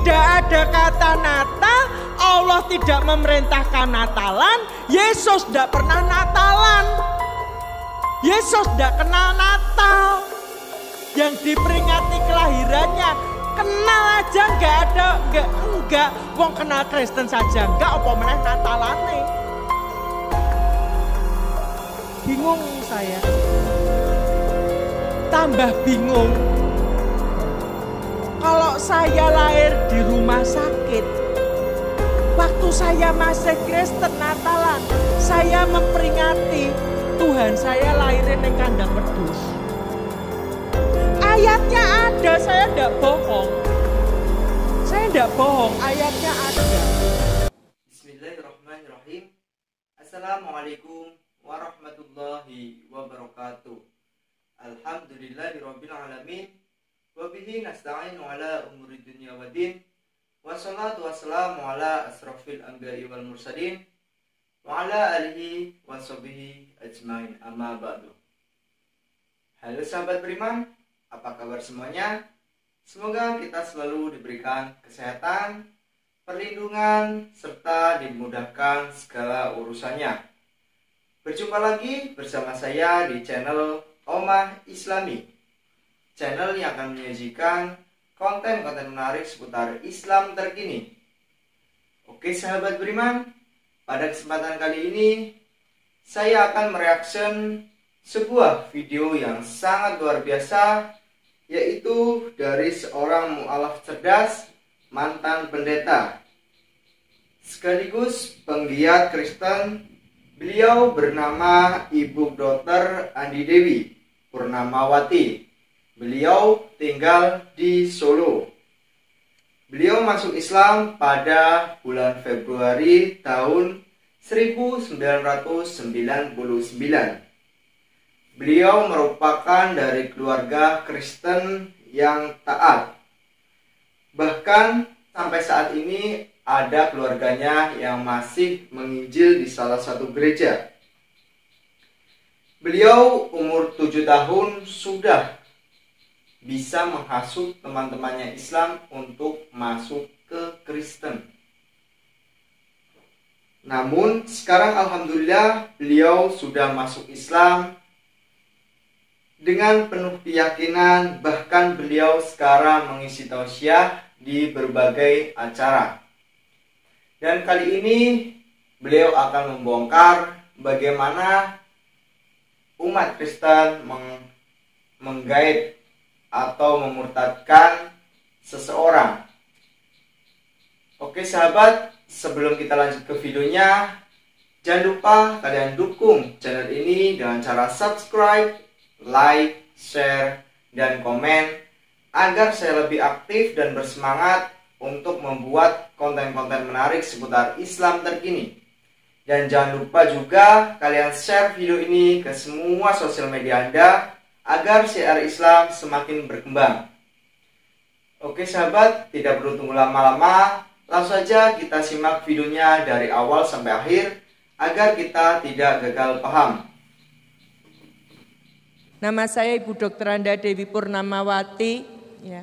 tidak ada kata Natal, Allah tidak memerintahkan Natalan, Yesus tidak pernah Natalan. Yesus tidak kenal Natal. Yang diperingati kelahirannya, kenal aja nggak ada, enggak. Wong kenal Kristen saja enggak, apa meneh Natalane. Bingung saya. Tambah bingung. Kalau saya lahir di rumah sakit, waktu saya masih Kristen Natalan, saya memperingati Tuhan saya lahirin yang kandang wedhus. Ayatnya ada, saya tidak bohong. Saya tidak bohong, ayatnya ada. Bismillahirrahmanirrahim. Assalamualaikum warahmatullahi wabarakatuh. Alhamdulillahirabbil alamin. Wabihi nasta'inu ala umuri dunya waddin. Wassalatu wassalamu ala asrafil anbiya'i wal mursalin wa ala alihi wa sahbihi ajmain, amma ba'du. Halo sahabat beriman, apa kabar semuanya? Semoga kita selalu diberikan kesehatan, perlindungan, serta dimudahkan segala urusannya. Berjumpa lagi bersama saya di channel Omah Islami, channel yang akan menyajikan konten-konten menarik seputar Islam terkini. Oke sahabat beriman, pada kesempatan kali ini saya akan mereaction sebuah video yang sangat luar biasa, yaitu dari seorang mu'alaf cerdas, mantan pendeta, sekaligus penggiat Kristen. Beliau bernama Ibu Dr. Andi Dewi Purnamawati. Beliau tinggal di Solo. Beliau masuk Islam pada bulan Februari tahun 1999. Beliau merupakan dari keluarga Kristen yang taat. Bahkan sampai saat ini ada keluarganya yang masih menginjil di salah satu gereja. Beliau umur 7 tahun sudah bisa menghasut teman-temannya Islam untuk masuk ke Kristen. Namun sekarang alhamdulillah beliau sudah masuk Islam dengan penuh keyakinan, bahkan beliau sekarang mengisi tausiah di berbagai acara. Dan kali ini beliau akan membongkar bagaimana umat Kristen menggait atau memurtadkan seseorang. Oke sahabat, sebelum kita lanjut ke videonya, jangan lupa kalian dukung channel ini dengan cara subscribe, like, share, dan komen agar saya lebih aktif dan bersemangat untuk membuat konten-konten menarik seputar Islam terkini. Dan jangan lupa juga kalian share video ini ke semua sosial media Anda agar syiar Islam semakin berkembang. Oke sahabat, tidak perlu tunggu lama-lama, langsung saja kita simak videonya dari awal sampai akhir agar kita tidak gagal paham. Nama saya Ibu Dr. Anda Dewi Purnamawati, ya.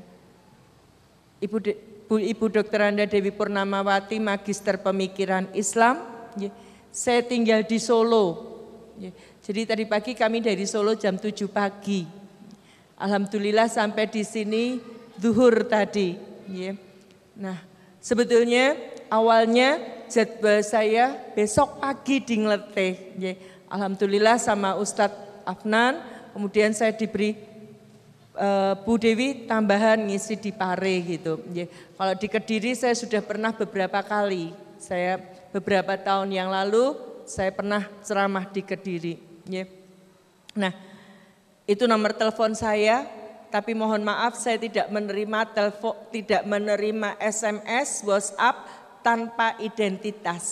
Ibu Dr. Anda Dewi Purnamawati, Magister Pemikiran Islam. Ya. Saya tinggal di Solo. Ya. Jadi tadi pagi kami dari Solo jam 7 pagi. Alhamdulillah sampai di sini zuhur tadi. Ya. Nah, sebetulnya awalnya jadwal saya besok pagi di Ngleteh. Ya. Alhamdulillah sama Ustadz Afnan, kemudian saya diberi Bu Dewi tambahan ngisi di Pare gitu. Kalau di Kediri saya sudah pernah beberapa kali. Saya beberapa tahun yang lalu saya pernah ceramah di Kediri. Nah, itu nomor telepon saya. Tapi mohon maaf saya tidak menerima telepon, tidak menerima SMS, WhatsApp tanpa identitas.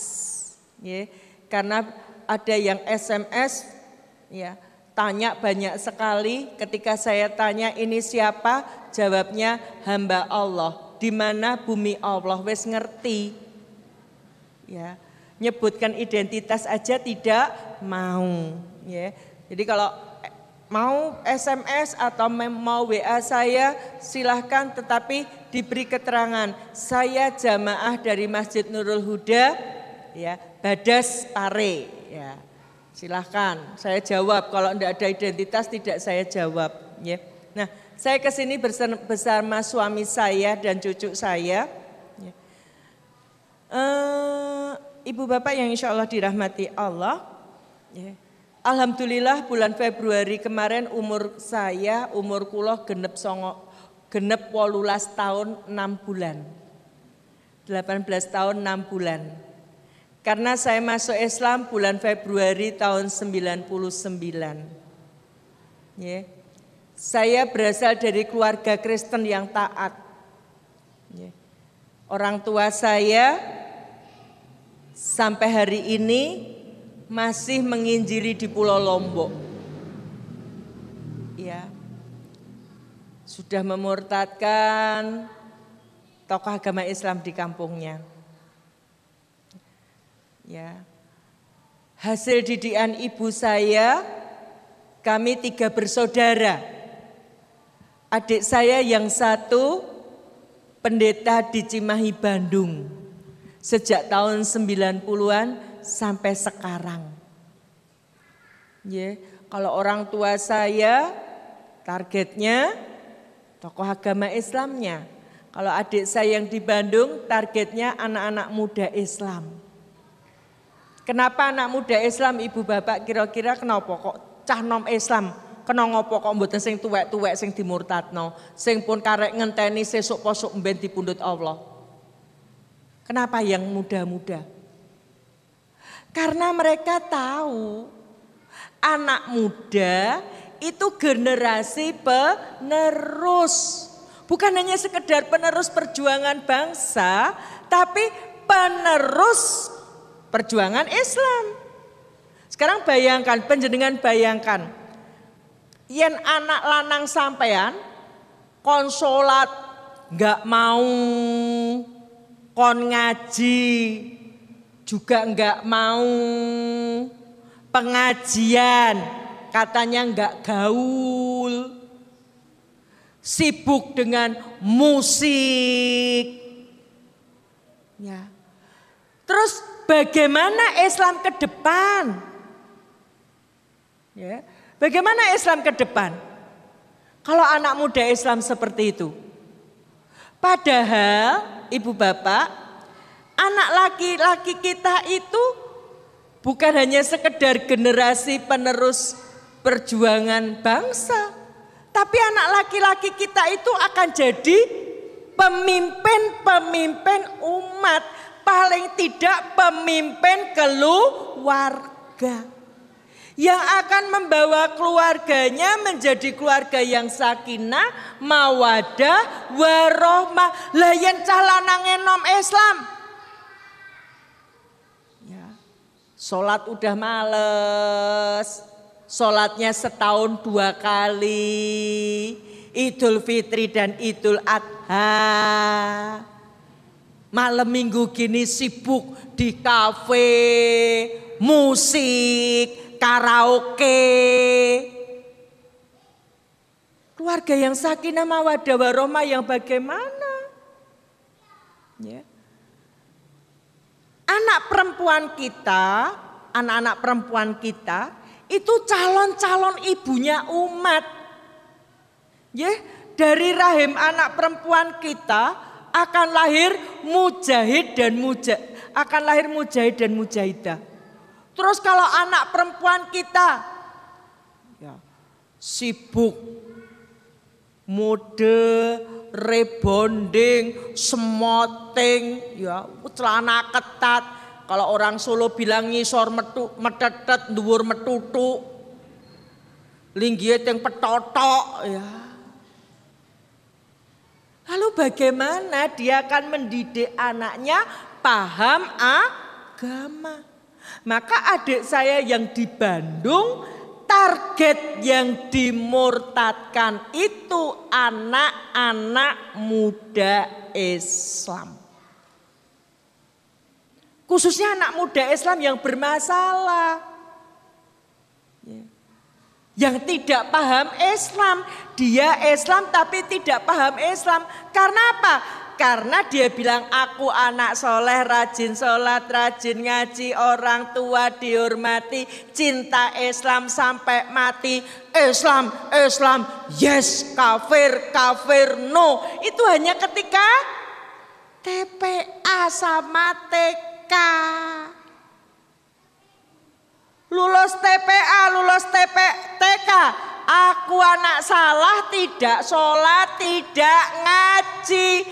Karena ada yang SMS, ya. Tanya banyak sekali, ketika saya tanya ini siapa, jawabnya hamba Allah. Di mana bumi Allah, wes ngerti. Ya, nyebutkan identitas aja tidak mau. Ya, jadi kalau mau SMS atau mau WA saya silahkan, tetapi diberi keterangan, saya jamaah dari Masjid Nurul Huda, ya, Badas Pare, ya. Silahkan, saya jawab. Kalau tidak ada identitas tidak saya jawab. Ya. Nah, saya ke sini bersama suami saya dan cucu saya. Ya. Ibu bapak yang insya Allah dirahmati Allah. Ya. Alhamdulillah bulan Februari kemarin umur kula genep 18 tahun 6 bulan. 18 tahun 6 bulan. Karena saya masuk Islam bulan Februari tahun 99. Ya. Saya berasal dari keluarga Kristen yang taat. Ya. Orang tua saya sampai hari ini masih menginjili di Pulau Lombok. Ya. Sudah memurtadkan tokoh agama Islam di kampungnya. Ya. Hasil didikan ibu saya, kami 3 bersaudara. Adik saya yang satu pendeta di Cimahi, Bandung. Sejak tahun 90-an sampai sekarang. Ya, kalau orang tua saya targetnya tokoh agama Islamnya. Kalau adik saya yang di Bandung targetnya anak-anak muda Islam. Kenapa anak muda Islam ibu bapak kira-kira kenapa kok cah nom Islam kena ngopo kok mboten sing tuwek-tuwek sing dimurtadno, sing pun karek ngenteni sesuk posuk mben dipundhut Allah. Kenapa yang muda-muda? Karena mereka tahu anak muda itu generasi penerus. Bukan hanya sekedar penerus perjuangan bangsa, tapi penerus perjuangan Islam. Sekarang bayangkan, panjenengan bayangkan. Yen anak lanang sampean konsolat enggak mau, kon ngaji juga enggak mau, pengajian katanya enggak gaul, sibuk dengan musik. Ya. Terus bagaimana Islam ke depan? Ya. Bagaimana Islam ke depan? Kalau anak muda Islam seperti itu. Padahal ibu bapak, anak laki-laki kita itu bukan hanya sekedar generasi penerus perjuangan bangsa. Tapi anak laki-laki kita itu akan jadi pemimpin-pemimpin umat. Paling tidak pemimpin keluarga. Yang akan membawa keluarganya menjadi keluarga yang sakinah, mawadah, warohmah. Lah yen cah lanange nom Islam. Ya. Salat udah males. Salatnya setahun 2 kali. Idul Fitri dan Idul Adha. Malam minggu gini sibuk di kafe, musik, karaoke. Keluarga yang sakinah mawaddah warahmah yang bagaimana? Ya. Anak perempuan kita, anak-anak perempuan kita itu calon-calon ibunya umat. Ya, dari rahim anak perempuan kita akan lahir mujahid dan mujahidah. Terus kalau anak perempuan kita ya, sibuk mode, rebonding, smoting, ya, celana ketat. Kalau orang Solo bilang ngisor metetet, dhuwur metutu, linggih yang petotok, ya. Lalu bagaimana dia akan mendidik anaknya paham agama? Maka adik saya yang di Bandung, target yang dimurtadkan itu anak-anak muda Islam. Khususnya anak muda Islam yang bermasalah. yang tidak paham Islam. Dia Islam tapi tidak paham Islam. Karena apa? Karena dia bilang aku anak soleh, rajin sholat, rajin ngaji, orang tua dihormati, cinta Islam sampai mati. Islam, Islam, yes, kafir, kafir, no. Itu hanya ketika TPA sama TK. Lulus TPA, lulus TK. Aku anak salah, tidak sholat, tidak ngaji,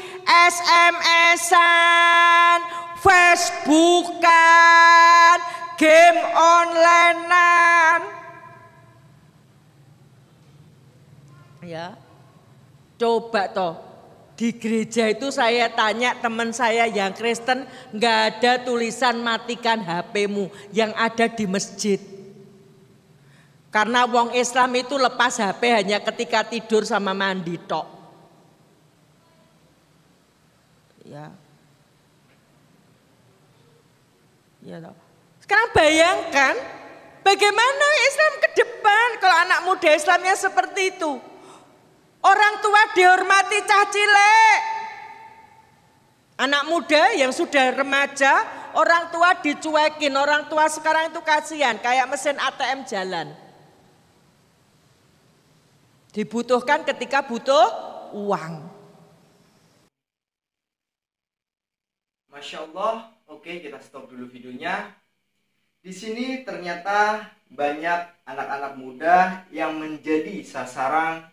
SMS-an, Facebook-an, game online-an. Ya, coba toh. Di gereja itu saya tanya teman saya yang Kristen, nggak ada tulisan matikan HP-mu, yang ada di masjid. Karena wong Islam itu lepas HP hanya ketika tidur sama mandi tok. Ya. Ya toh. Sekarang bayangkan bagaimana Islam ke depan kalau anak muda Islamnya seperti itu. Orang tua dihormati cah cilik. Anak muda yang sudah remaja, orang tua dicuekin. Orang tua sekarang itu kasihan, kayak mesin ATM jalan. Dibutuhkan ketika butuh uang. Masya Allah, oke kita stop dulu videonya. Di sini ternyata banyak anak-anak muda yang menjadi sasaran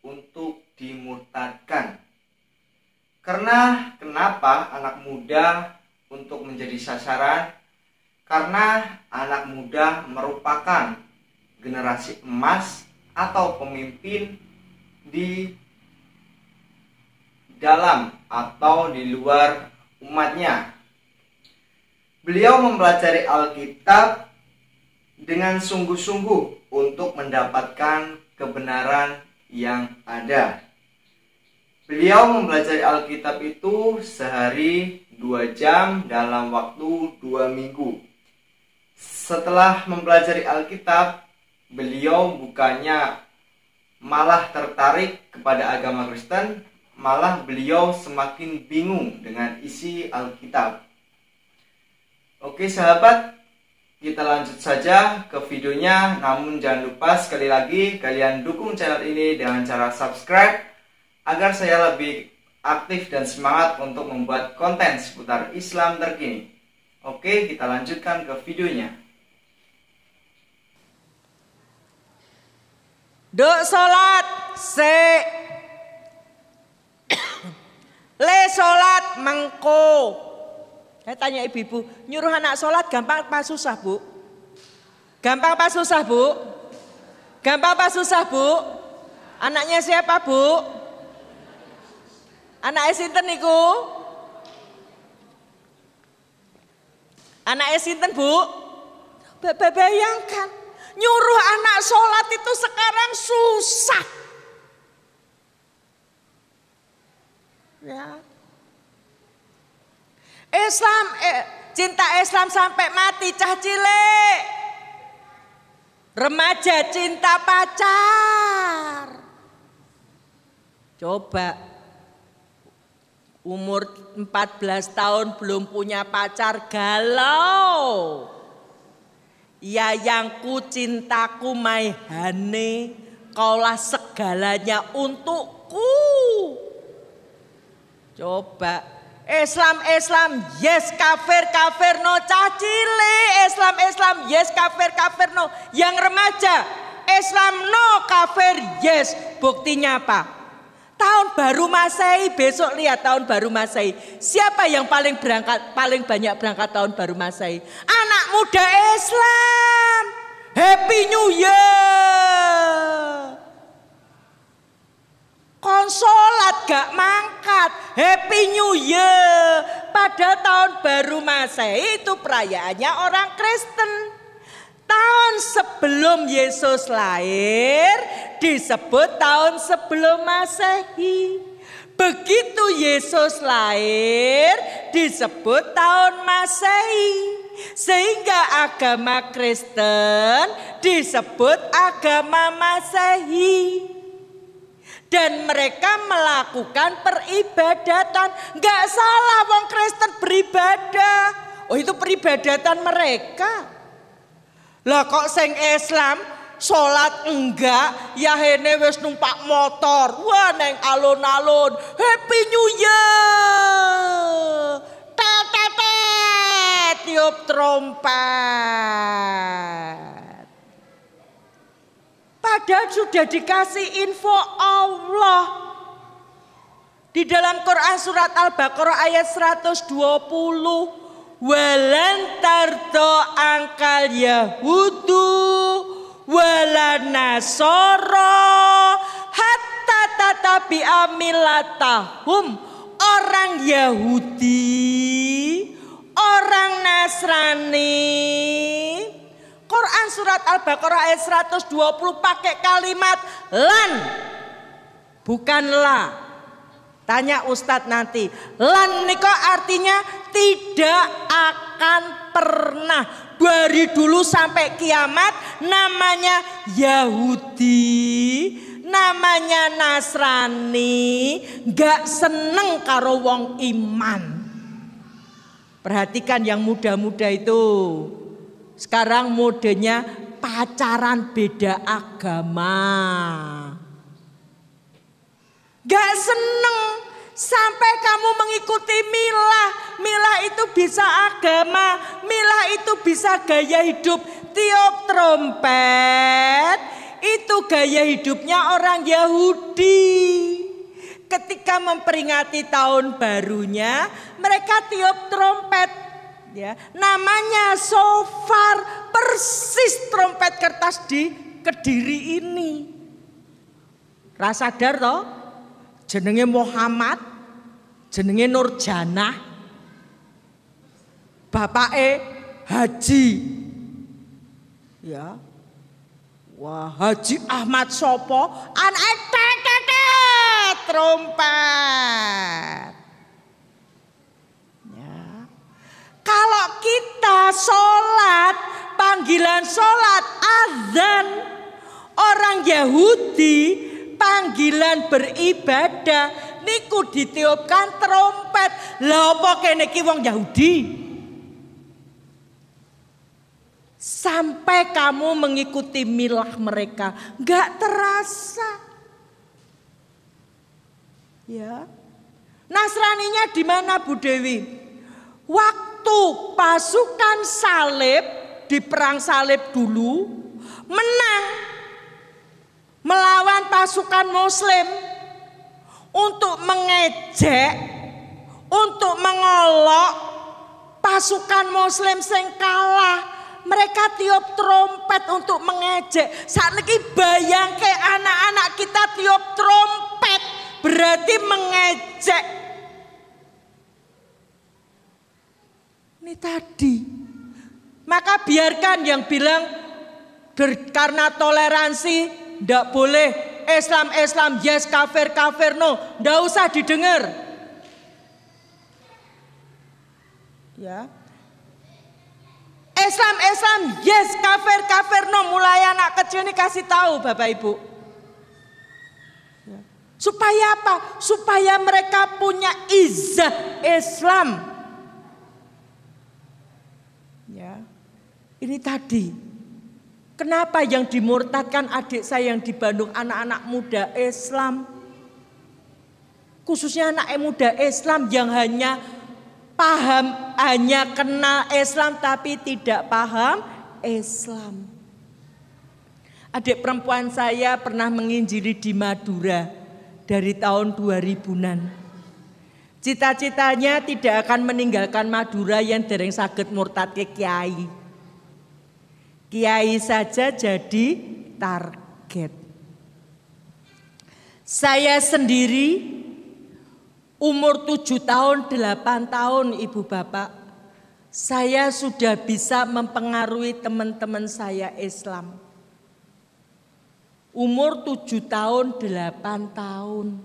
untuk dimurtadkan. Karena kenapa anak muda untuk menjadi sasaran? Karena anak muda merupakan generasi emas atau pemimpin di dalam atau di luar umatnya. Beliau mempelajari Alkitab dengan sungguh-sungguh untuk mendapatkan kebenaran yang ada. Beliau mempelajari Alkitab itu sehari 2 jam dalam waktu 2 minggu. Setelah mempelajari Alkitab, beliau bukannya malah tertarik kepada agama Kristen, malah beliau semakin bingung dengan isi Alkitab. Oke sahabat, kita lanjut saja ke videonya. Namun jangan lupa sekali lagi kalian dukung channel ini dengan cara subscribe agar saya lebih aktif dan semangat untuk membuat konten seputar Islam terkini. Oke, kita lanjutkan ke videonya. Duk sholat se le sholat mengko. Saya tanya ibu-ibu, nyuruh anak sholat gampang apa susah bu? Gampang apa susah bu? Gampang apa susah bu? Anaknya siapa bu? Anaknya sinten niku? Anaknya sinten bu? Bayangkan, nyuruh anak sholat itu sekarang susah. Ya. Islam, cinta Islam sampai mati cah cilik. Remaja cinta pacar. Coba umur 14 tahun belum punya pacar galau. Yayangku cintaku maihane, kaulah segalanya untukku. Coba Islam, Islam, yes, kafir, kafir, no, cah cilik. Islam, Islam, yes, kafir, kafir, no. Yang remaja, Islam, no, kafir, yes. Buktinya apa? Tahun baru Masehi, besok lihat tahun baru Masehi. Siapa yang paling banyak berangkat tahun baru Masehi? Anak muda Islam. Happy New Year. Konsolat gak mangkat, Happy New Year. Pada tahun baru Masehi itu perayaannya orang Kristen. Tahun sebelum Yesus lahir disebut tahun sebelum Masehi. Begitu Yesus lahir disebut tahun Masehi. Sehingga agama Kristen disebut agama Masehi. Dan mereka melakukan peribadatan. Gak salah wong Kristen beribadah. Oh itu peribadatan mereka. Lah kok sing Islam sholat enggak, ya hene wis numpak motor. Wah neng alun-alun. Happy New Year. Tetetet tiup trompet. Padahal sudah dikasih info Allah. Di dalam Quran surat Al-Baqarah ayat 120. Walan tardo angkal Yahudu walan nasoro hatta tatabi amilatahum. Orang Yahudi, orang Nasrani. Quran surat Al-Baqarah ayat 120 pakai kalimat lan, bukan la. Tanya Ustadz nanti. Lan niko artinya tidak akan pernah. Dari dulu sampai kiamat namanya Yahudi, namanya Nasrani, gak seneng karo wong iman. Perhatikan yang muda-muda itu. Sekarang modenya pacaran beda agama. Gak seneng sampai kamu mengikuti milah. Milah itu bisa agama, milah itu bisa gaya hidup. Tiup trompet itu gaya hidupnya orang Yahudi. Ketika memperingati tahun barunya, mereka tiup trompet. Ya, namanya shofar, persis trompet kertas di Kediri ini. Rasadar toh, jenenge Muhammad, jenenge Nurjanah, bapake Haji. Ya, wah Haji Ahmad Sopo, anak trompet. Kalau kita sholat, panggilan sholat azan. Orang Yahudi panggilan beribadah niku ditiupkan trompet. Lah apa kene iki wong Yahudi? Sampai kamu mengikuti milah mereka, enggak terasa. Ya. Nasraninya di mana Bu Dewi? Waktu pasukan salib di perang salib dulu menang melawan pasukan muslim untuk mengejek, untuk mengolok pasukan muslim sing kalah. Mereka tiup trompet untuk mengejek. Saiki bayangke anak-anak kita tiup trompet berarti mengejek. Ini tadi. Maka biarkan yang bilang karena toleransi ndak boleh, Islam yes, kafir no, ndak usah didengar. Ya. Islam yes, kafir no, mulai anak kecil ini kasih tahu Bapak Ibu. Ya. Supaya apa? Supaya mereka punya izzah Islam. Ya, ini tadi. Kenapa yang dimurtadkan adik saya yang di Bandung anak-anak muda Islam? Khususnya anak muda Islam yang hanya paham, hanya kenal Islam tapi tidak paham Islam. Adik perempuan saya pernah menginjili di Madura dari tahun 2000-an. Cita-citanya tidak akan meninggalkan Madura yang dereng saged murtad ke kiai. Kiai saja jadi target. Saya sendiri umur 7 tahun, 8 tahun Ibu Bapak. Saya sudah bisa mempengaruhi teman-teman saya Islam. Umur 7 tahun, 8 tahun.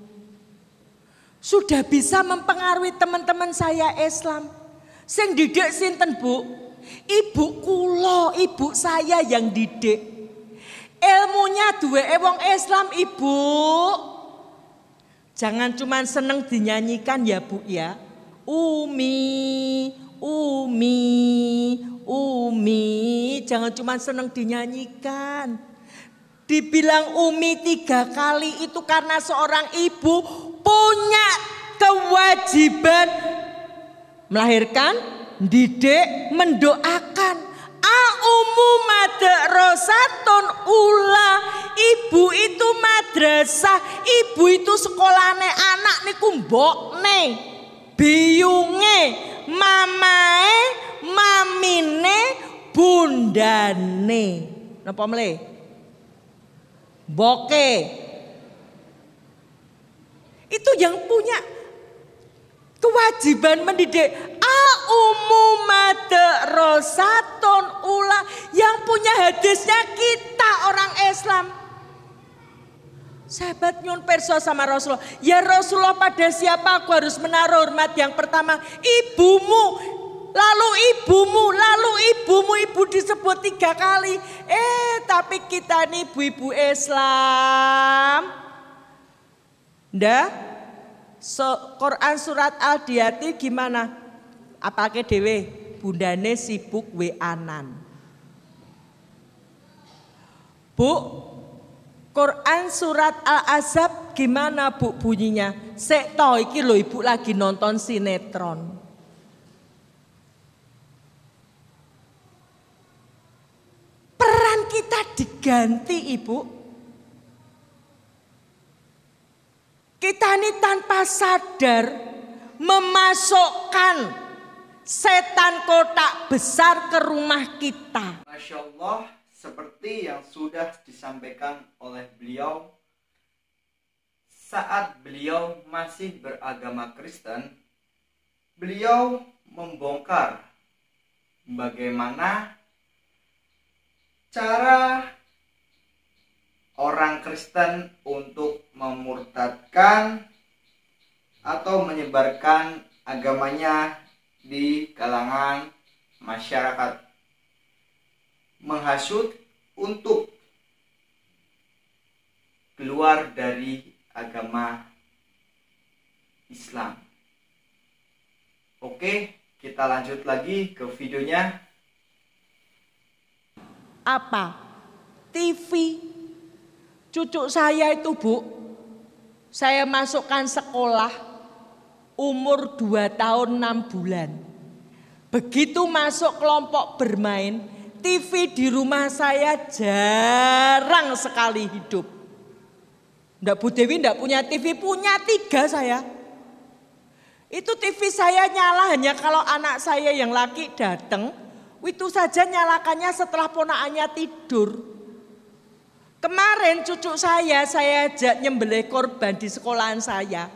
Sudah bisa mempengaruhi teman-teman saya Islam. Sing didik sinten Bu? Ibu kula, ibu saya yang didik. Ilmunya duwe wong Islam, Ibu. Jangan cuma seneng dinyanyikan ya Bu ya. Umi, Umi, Umi. Jangan cuma seneng dinyanyikan. Dibilang Umi 3 kali itu karena seorang ibu punya kewajiban melahirkan, didik, mendoakan. Aumu madrasatun ula. Ibu itu madrasah, ibu itu sekolahane anak niku mbokne, biyunge, mamae, mamine, bundane. Napa mle? Boke. Itu yang punya kewajiban mendidik. Aumu madrasatun ula. Yang punya hadisnya kita orang Islam. Sahabat nyun perso sama Rasulullah. Ya Rasulullah, pada siapa aku harus menaruh hormat? Yang pertama ibumu. Lalu ibumu, lalu ibumu. Ibu disebut 3 kali. Tapi kita nih ibu-ibu Islam. Ndah, Quran surat Al-Diyati gimana? Apake dewe? Bundane sibuk weanan. Bu, Quran surat Al-Ahzab gimana Bu bunyinya? Sek toh iki lho ibu lagi nonton sinetron. Peran kita diganti Ibu. Kita ini tanpa sadar memasukkan setan kotak besar ke rumah kita. Masya Allah, seperti yang sudah disampaikan oleh beliau, saat beliau masih beragama Kristen, beliau membongkar bagaimana cara orang Kristen untuk memurtadkan atau menyebarkan agamanya di kalangan masyarakat, menghasut untuk keluar dari agama Islam. Oke, kita lanjut lagi ke videonya. Apa? TV. Cucu saya itu Bu, saya masukkan sekolah umur 2 tahun 6 bulan. Begitu masuk kelompok bermain, TV di rumah saya jarang sekali hidup. Ndak Bu Dewi ndak punya TV, punya 3 saya. Itu TV saya nyala hanya kalau anak saya yang laki datang, itu saja nyalakannya setelah ponakannya tidur. Kemarin cucu saya ajak nyembelih korban di sekolahan saya.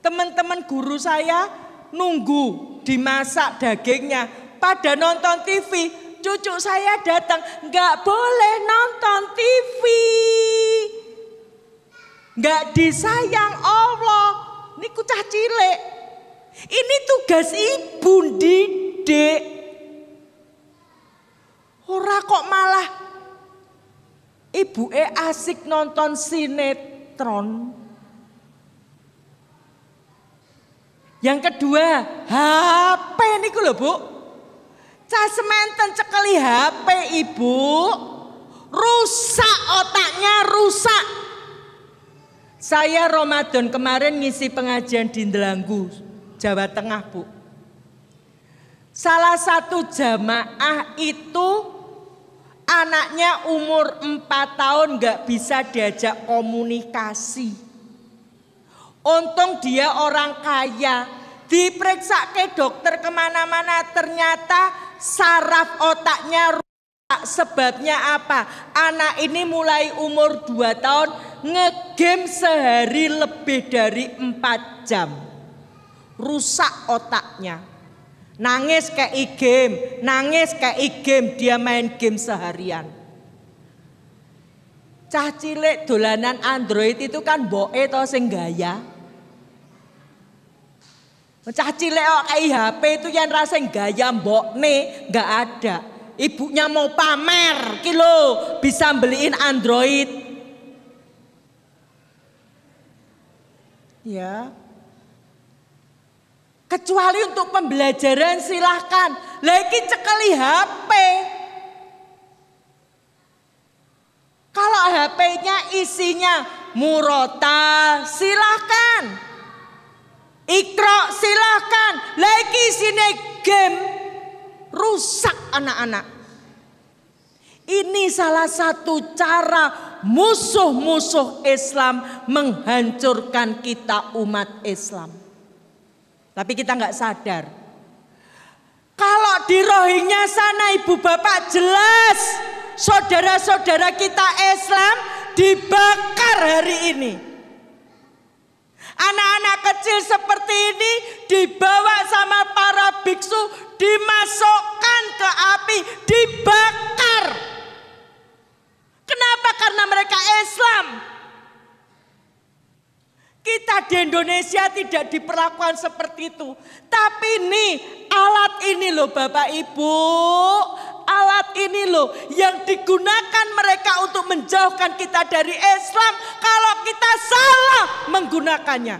Teman-teman guru saya nunggu dimasak dagingnya. Pada nonton TV, cucu saya datang, nggak boleh nonton TV. Nggak disayang Allah. Ini kucah cilik. Ini tugas ibu didik. Ora kok malah ibu asik nonton sinetron. Yang kedua, HP niku lho Bu. Cah sementen cekeli HP ibu, rusak otaknya, rusak. Saya Ramadan kemarin ngisi pengajian di Ndelanggu, Jawa Tengah Bu. Salah satu jamaah itu anaknya umur 4 tahun gak bisa diajak komunikasi. Untung dia orang kaya. Diperiksa ke dokter kemana-mana ternyata saraf otaknya rusak. Sebabnya apa? Anak ini mulai umur 2 tahun ngegame sehari lebih dari 4 jam. Rusak otaknya. Nangis kayak game, nangis kayak game, dia main game seharian. Cah cilik dolanan Android itu kan boe to sing gaya. Cah cilik kok kayak HP itu yang rasa gaya mbokne nggak ada. Ibunya mau pamer, kilo bisa beliin Android. Ya. Kecuali untuk pembelajaran silahkan. Lagi cekali HP. Kalau HP-nya isinya murotal, silahkan. Iqra silahkan. Lagi sini game, rusak anak-anak. Ini salah satu cara musuh-musuh Islam menghancurkan kita umat Islam. Tapi kita nggak sadar. Kalau di Rohingya sana ibu bapak jelas saudara-saudara kita Islam dibakar hari ini. Anak-anak kecil seperti ini dibawa sama para biksu, dimasukkan ke api, dibakar. Kenapa? Karena mereka Islam. Kita di Indonesia tidak diperlakukan seperti itu. Tapi nih alat ini loh Bapak Ibu. Alat ini loh yang digunakan mereka untuk menjauhkan kita dari Islam. Kalau kita salah menggunakannya.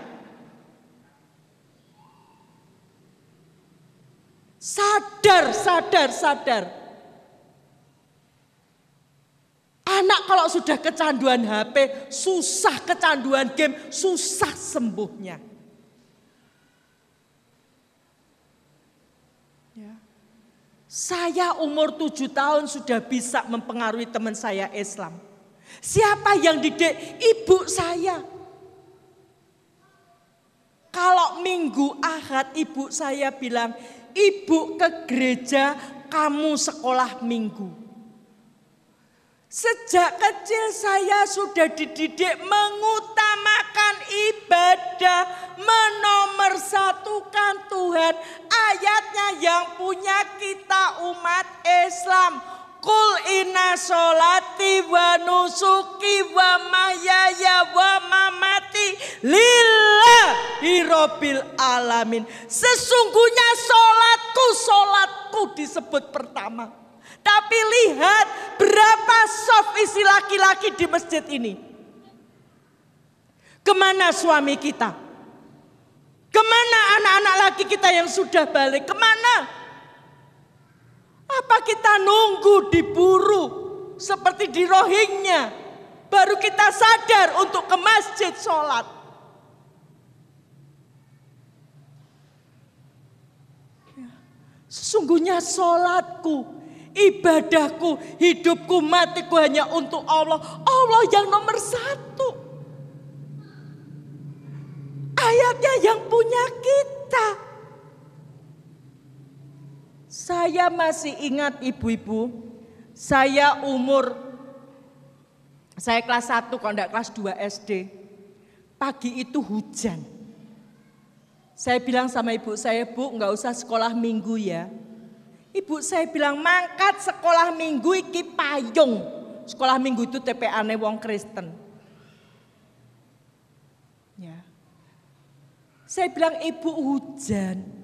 Sadar. Anak kalau sudah kecanduan HP, susah kecanduan game, susah sembuhnya. Ya. Saya umur 7 tahun sudah bisa mempengaruhi teman saya Islam. Siapa yang didik? Ibu saya. Kalau minggu Ahad ibu saya bilang, ibu ke gereja, kamu sekolah minggu. Sejak kecil saya sudah dididik mengutamakan ibadah, menomorsatukan Tuhan. Ayatnya yang punya kita umat Islam. Qul inna sholati wa nusuki wa mahyaya wa mamati lillahi rabbil alamin. Sesungguhnya sholatku disebut pertama. Tapi lihat berapa soft isi laki-laki di masjid ini. Kemana suami kita? Kemana anak-anak laki kita yang sudah balik? Kemana? Apa kita nunggu diburu seperti di Rohingya? Baru kita sadar untuk ke masjid sholat. Sesungguhnya sholatku, ibadahku, hidupku, matiku hanya untuk Allah. Allah yang nomor 1. Ayatnya yang punya kita. Saya masih ingat ibu-ibu, saya kelas 1 kalau enggak kelas 2 SD. Pagi itu hujan. Saya bilang sama ibu saya, Bu, enggak usah sekolah minggu ya. Ibu saya bilang, mangkat sekolah minggu iki payung. Sekolah minggu itu TPA-ne wong Kristen. Ya. Saya bilang, ibu hujan.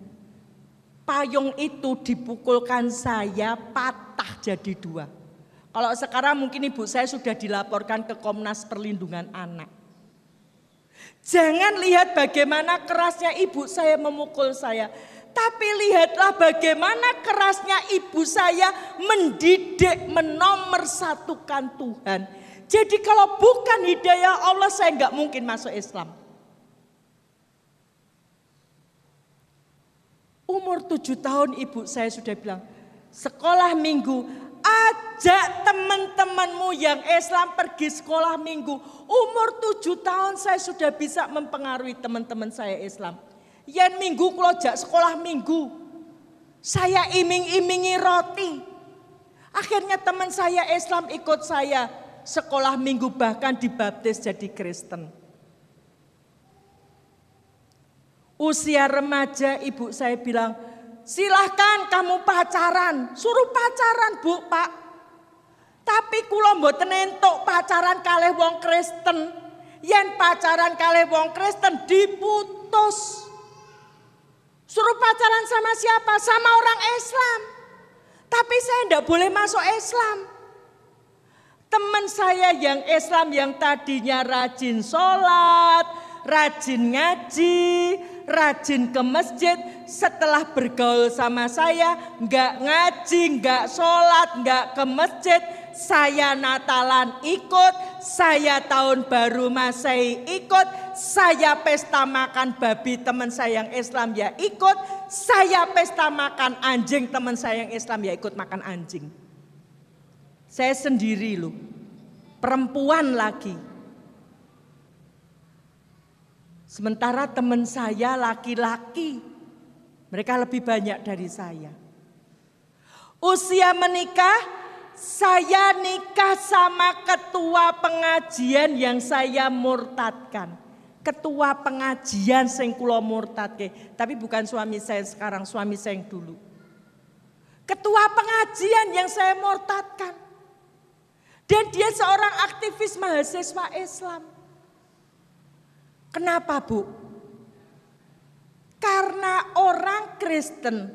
Payung itu dipukulkan saya patah jadi 2. Kalau sekarang mungkin ibu saya sudah dilaporkan ke Komnas Perlindungan Anak. Jangan lihat bagaimana kerasnya ibu saya memukul saya. Tapi lihatlah bagaimana kerasnya ibu saya mendidik, menomorsatukan Tuhan. Jadi kalau bukan hidayah Allah, saya nggak mungkin masuk Islam. Umur 7 tahun ibu saya sudah bilang, sekolah minggu, ajak teman-temanmu yang Islam pergi sekolah minggu. Umur 7 tahun saya sudah bisa mempengaruhi teman-teman saya Islam. Yen minggu kalau jak sekolah minggu, saya iming-imingi roti. Akhirnya teman saya Islam ikut saya sekolah minggu, bahkan dibaptis jadi Kristen. Usia remaja ibu saya bilang, silahkan kamu pacaran. Suruh pacaran Bu, Pak. Tapi kula mboten entuk pacaran kalih wong Kristen. Yen pacaran kalih wong Kristen diputus. Suruh pacaran sama siapa? Sama orang Islam. Tapi saya tidak boleh masuk Islam. Teman saya yang Islam yang tadinya rajin sholat, rajin ngaji, rajin ke masjid, setelah bergaul sama saya, nggak ngaji, nggak sholat, nggak ke masjid, saya Natalan ikut, saya tahun baru Masehi ikut, saya pesta makan babi teman saya yang Islam ya ikut, saya pesta makan anjing teman saya yang Islam ya ikut makan anjing. Saya sendiri loh, perempuan lagi. Sementara teman saya laki-laki, mereka lebih banyak dari saya. Usia menikah, saya nikah sama ketua pengajian yang saya murtadkan. Ketua pengajian sing kula murtadke, tapi bukan suami saya sekarang, suami saya yang dulu. Ketua pengajian yang saya murtadkan. Dan dia seorang aktivis mahasiswa Islam. Kenapa, Bu? Karena orang Kristen,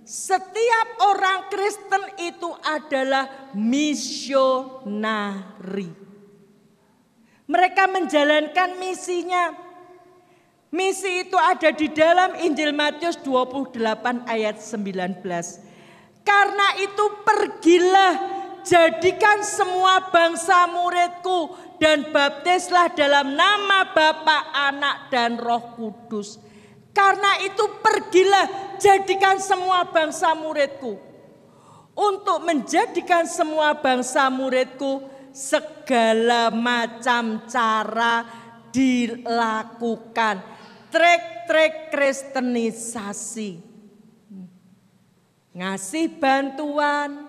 setiap orang Kristen itu adalah misionari. Mereka menjalankan misinya. Misi itu ada di dalam Injil Matius 28 ayat 19. Karena itu pergilah, jadikan semua bangsa muridku dan baptislah dalam nama Bapa, Anak dan Roh Kudus. Karena itu pergilah, jadikan semua bangsa muridku. Untuk menjadikan semua bangsa muridku, segala macam cara dilakukan. Trik-trik kristenisasi. Ngasih bantuan.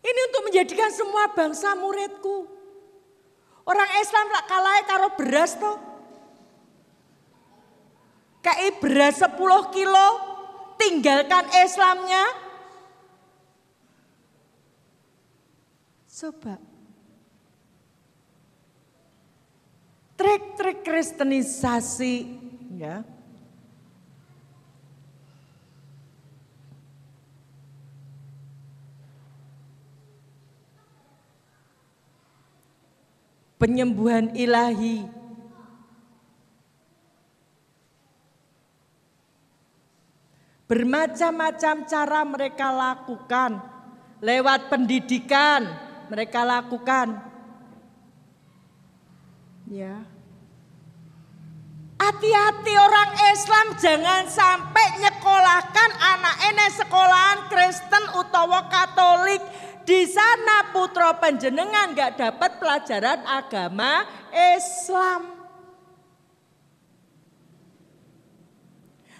Ini untuk menjadikan semua bangsa muridku. Orang Islam tak kalah karo beras toh. Kayak beras 10 kilo, tinggalkan Islamnya. Coba. Trik-trik kristenisasi, ya. Penyembuhan ilahi. Bermacam-macam cara mereka lakukan. Lewat pendidikan mereka lakukan. Ya. Hati-hati orang Islam, jangan sampai nyekolahkan anak-anak sekolahan Kristen utawa Katolik. Di sana putra panjenengan gak dapat pelajaran agama Islam.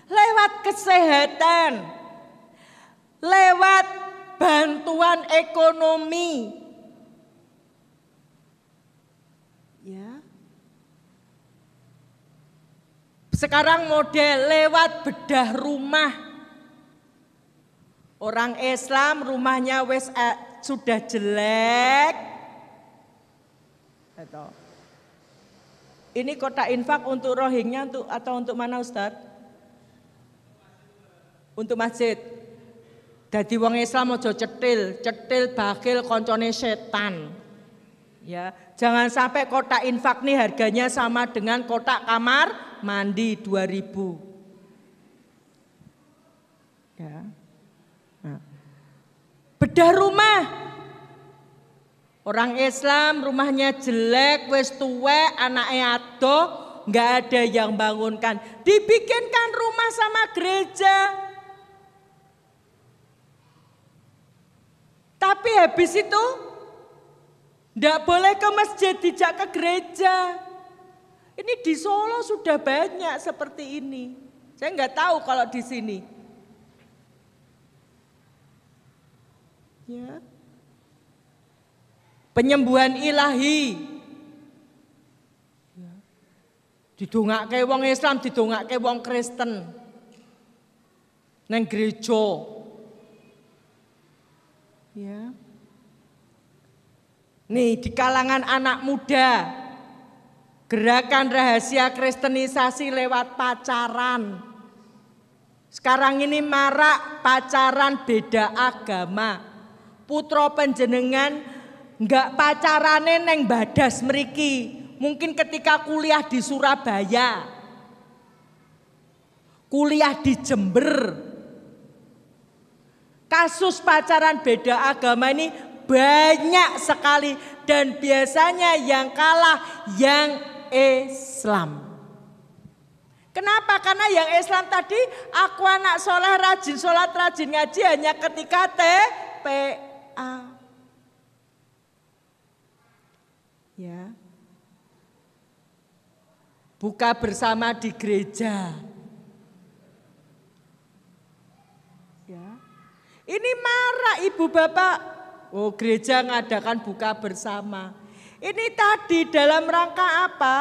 Lewat kesehatan, lewat bantuan ekonomi. Ya. Sekarang model lewat bedah rumah. Orang Islam rumahnya sudah jelek. Ini kotak infak untuk Rohingya atau untuk mana Ustadz? Untuk masjid. Dadi wong Islam aja cetil bakil koncone setan. Ya, jangan sampai kotak infak nih harganya sama dengan kotak kamar mandi 2.000. Ya. Nah. Bedah rumah. Orang Islam rumahnya jelek, wis tuwek, anake ado, enggak ada yang bangunkan. Dibikinkan rumah sama gereja. Tapi habis itu enggak boleh ke masjid, dijak ke gereja. Ini di Solo sudah banyak seperti ini. Saya enggak tahu kalau di sini. Ya. Penyembuhan ilahi. Ya. Didongake wong Islam, didongake wong Kristen. Nang gereja. Ya. Nih di kalangan anak muda. Gerakan rahasia kristenisasi lewat pacaran. Sekarang ini marak pacaran beda agama. Putra panjenengan enggak pacarane neng Badas mriki. Mungkin ketika kuliah di Surabaya. Kuliah di Jember. Kasus pacaran beda agama ini banyak sekali. Dan biasanya yang kalah yang Islam. Kenapa? Karena yang Islam tadi aku anak soleh rajin sholat rajin ngaji hanya ketika TPA. Ya. Buka bersama di gereja. Ya. Ini marah ibu bapak. Oh, gereja ngadakan buka bersama. Ini tadi dalam rangka apa?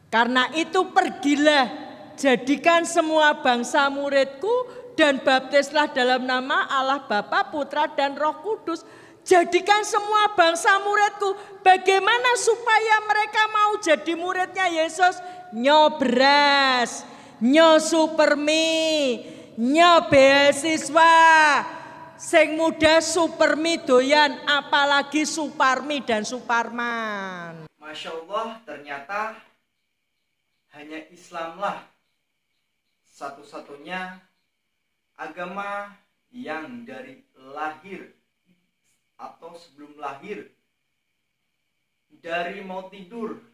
Karena itu pergilah, jadikan semua bangsa muridku dan baptislah dalam nama Allah Bapa, Putra dan Roh Kudus. Jadikan semua bangsa muridku. Bagaimana supaya mereka mau jadi muridnya Yesus? Nyo beras, nyo supermi, nyo beasiswa. Sing muda supermi doyan, apalagi Suparmi dan Suparman. Masya Allah, ternyata hanya Islamlah satu-satunya agama yang dari lahir atau sebelum lahir, dari mau tidur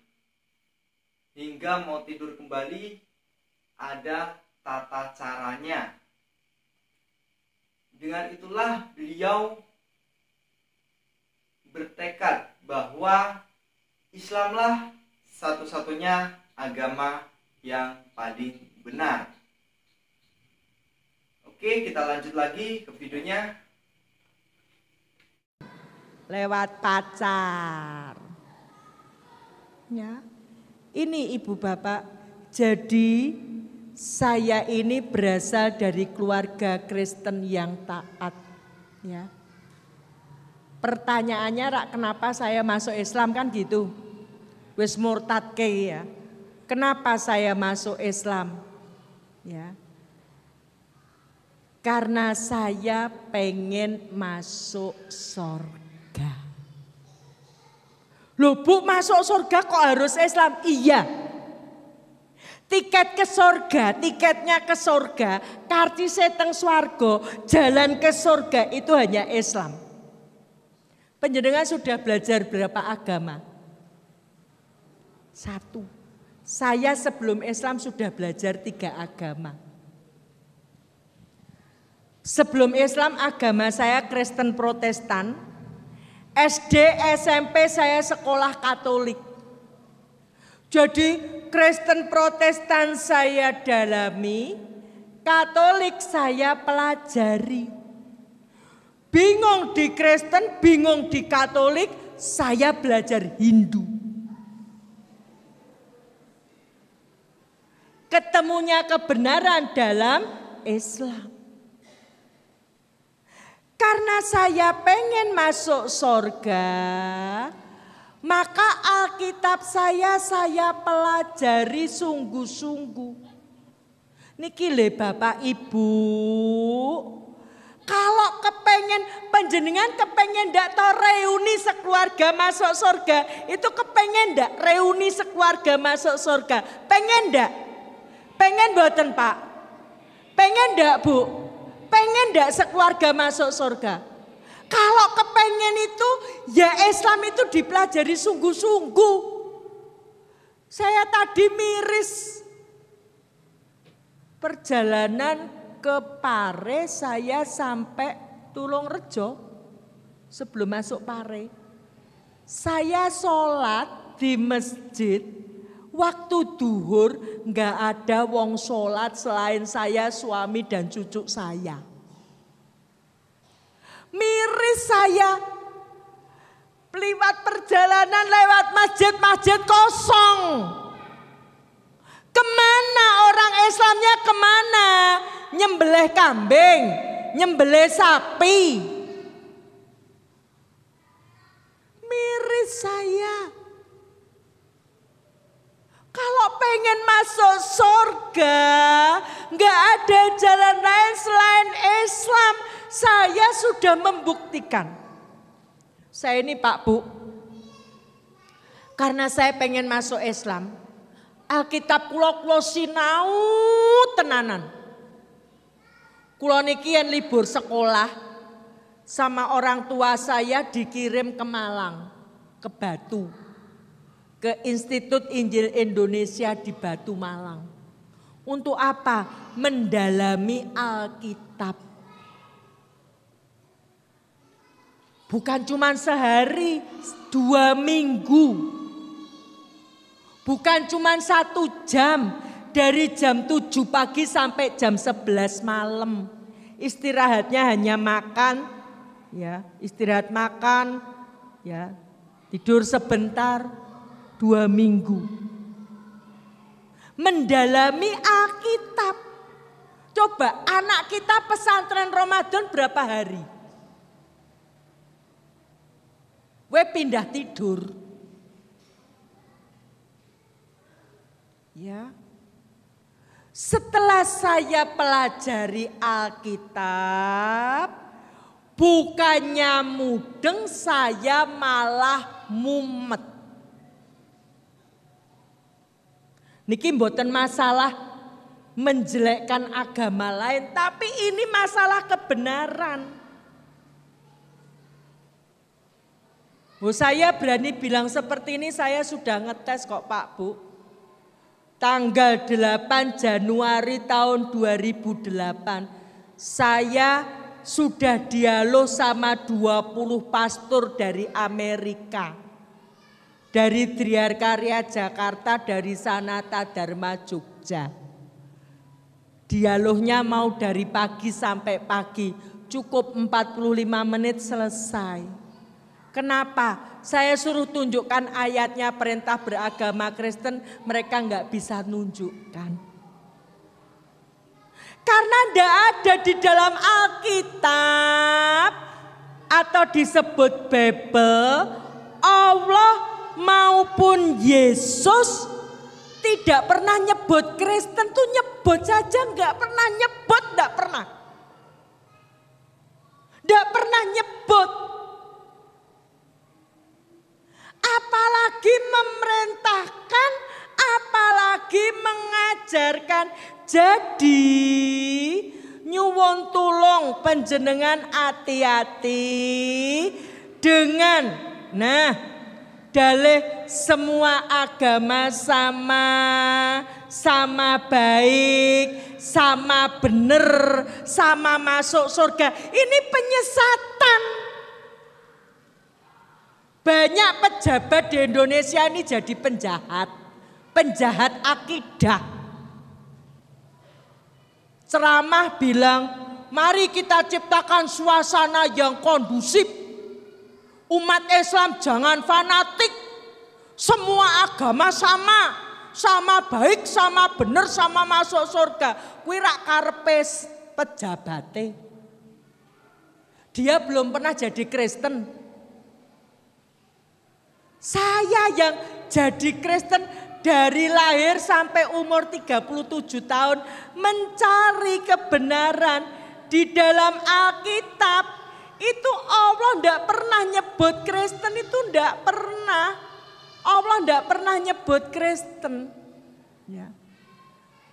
hingga mau tidur kembali ada tata caranya. Dengan itulah beliau bertekad bahwa Islamlah satu-satunya agama yang paling benar. Oke, kita lanjut lagi ke videonya. Lewat pacar. Ya. Ini ibu bapak, jadi saya ini berasal dari keluarga Kristen yang taat. Ya. Pertanyaannya, Rak, kenapa saya masuk Islam kan gitu? Wis murtad ke ya. Kenapa saya masuk Islam? Ya. Karena saya pengen masuk surga. Loh Bu, masuk surga kok harus Islam? Iya. Tiket ke surga, tiketnya ke surga, kartise teng swarga, jalan ke surga itu hanya Islam. Panjenengan sudah belajar berapa agama? 1. Saya sebelum Islam sudah belajar 3 agama. Sebelum Islam agama saya Kristen Protestan. SD, SMP saya sekolah Katolik. Jadi Kristen Protestan saya dalami, Katolik saya pelajari. Bingung di Kristen, bingung di Katolik, saya belajar Hindu. Ketemunya kebenaran dalam Islam. Karena saya pengen masuk surga, maka Alkitab saya pelajari sungguh-sungguh. Niki le Bapak Ibu, kalau kepengen panjenengan kepengen ndak to reuni sekeluarga masuk surga, itu kepengen ndak reuni sekeluarga masuk surga? Pengen ndak? Pengen mboten Pak? Pengen ndak Bu? Pengen ndak sekeluarga masuk surga? Kalau kepengen itu, ya Islam itu dipelajari sungguh-sungguh. Saya tadi miris. Perjalanan ke Pare saya sampai Tulungrejo sebelum masuk Pare. Saya sholat di masjid, waktu duhur nggak ada wong sholat selain saya, suami dan cucu saya. Miris saya, liwat perjalanan lewat masjid-masjid kosong. Kemana orang Islamnya kemana? Nyembelih kambing, nyembelih sapi. Miris saya. pengen masuk surga, nggak ada jalan lain selain Islam. Saya sudah membuktikan. Saya ini Pak Bu, karena saya pengen masuk Islam, Alkitab kula sinau tenanan. Kula niki yen libur sekolah sama orang tua saya dikirim ke Malang, ke Batu, ke Institut Injil Indonesia di Batu Malang. Untuk apa? Mendalami Alkitab. Bukan cuma sehari, 2 minggu. Bukan cuma 1 jam, dari jam 7 pagi sampai jam 11 malam. Istirahatnya hanya makan, ya, istirahat makan, ya, tidur sebentar, 2 minggu. Mendalami Alkitab. Coba anak kita pesantren Ramadan berapa hari? We pindah tidur. Ya. Setelah saya pelajari Alkitab, bukannya mudeng, saya malah mumet. Niki mboten masalah menjelekkan agama lain, tapi ini masalah kebenaran. Saya berani bilang seperti ini, saya sudah ngetes kok Pak Bu. Tanggal 8 Januari tahun 2008, saya sudah dialog sama 20 pastor dari Amerika. Dari Driarkarya Jakarta, dari Sanata Dharma Jogja. Dialognya mau dari pagi sampai pagi, cukup 45 menit selesai. Kenapa? Saya suruh tunjukkan ayatnya perintah beragama Kristen, mereka nggak bisa nunjukkan. Karena tidak ada di dalam Alkitab atau disebut Bible, Allah maupun Yesus tidak pernah nyebut Kristen, tuh nyebut saja nggak pernah nyebut, nggak pernah. Nggak pernah nyebut. Apalagi memerintahkan, apalagi mengajarkan. Jadi nyuwun tulung panjenengan hati-hati dengan dalih semua agama sama baik, sama benar, sama masuk surga. Ini penyesatan. Banyak pejabat di Indonesia ini jadi penjahat akidah. Ceramah bilang, mari kita ciptakan suasana yang kondusif. Umat Islam jangan fanatik. Semua agama sama baik, sama benar, sama masuk surga. Kuwi rak karepe pejabate. Dia belum pernah jadi Kristen. Saya yang jadi Kristen dari lahir sampai umur 37 tahun mencari kebenaran di dalam Alkitab. Itu Allah tidak pernah nyebut Kristen, itu tidak pernah. Allah tidak pernah nyebut Kristen. Ya.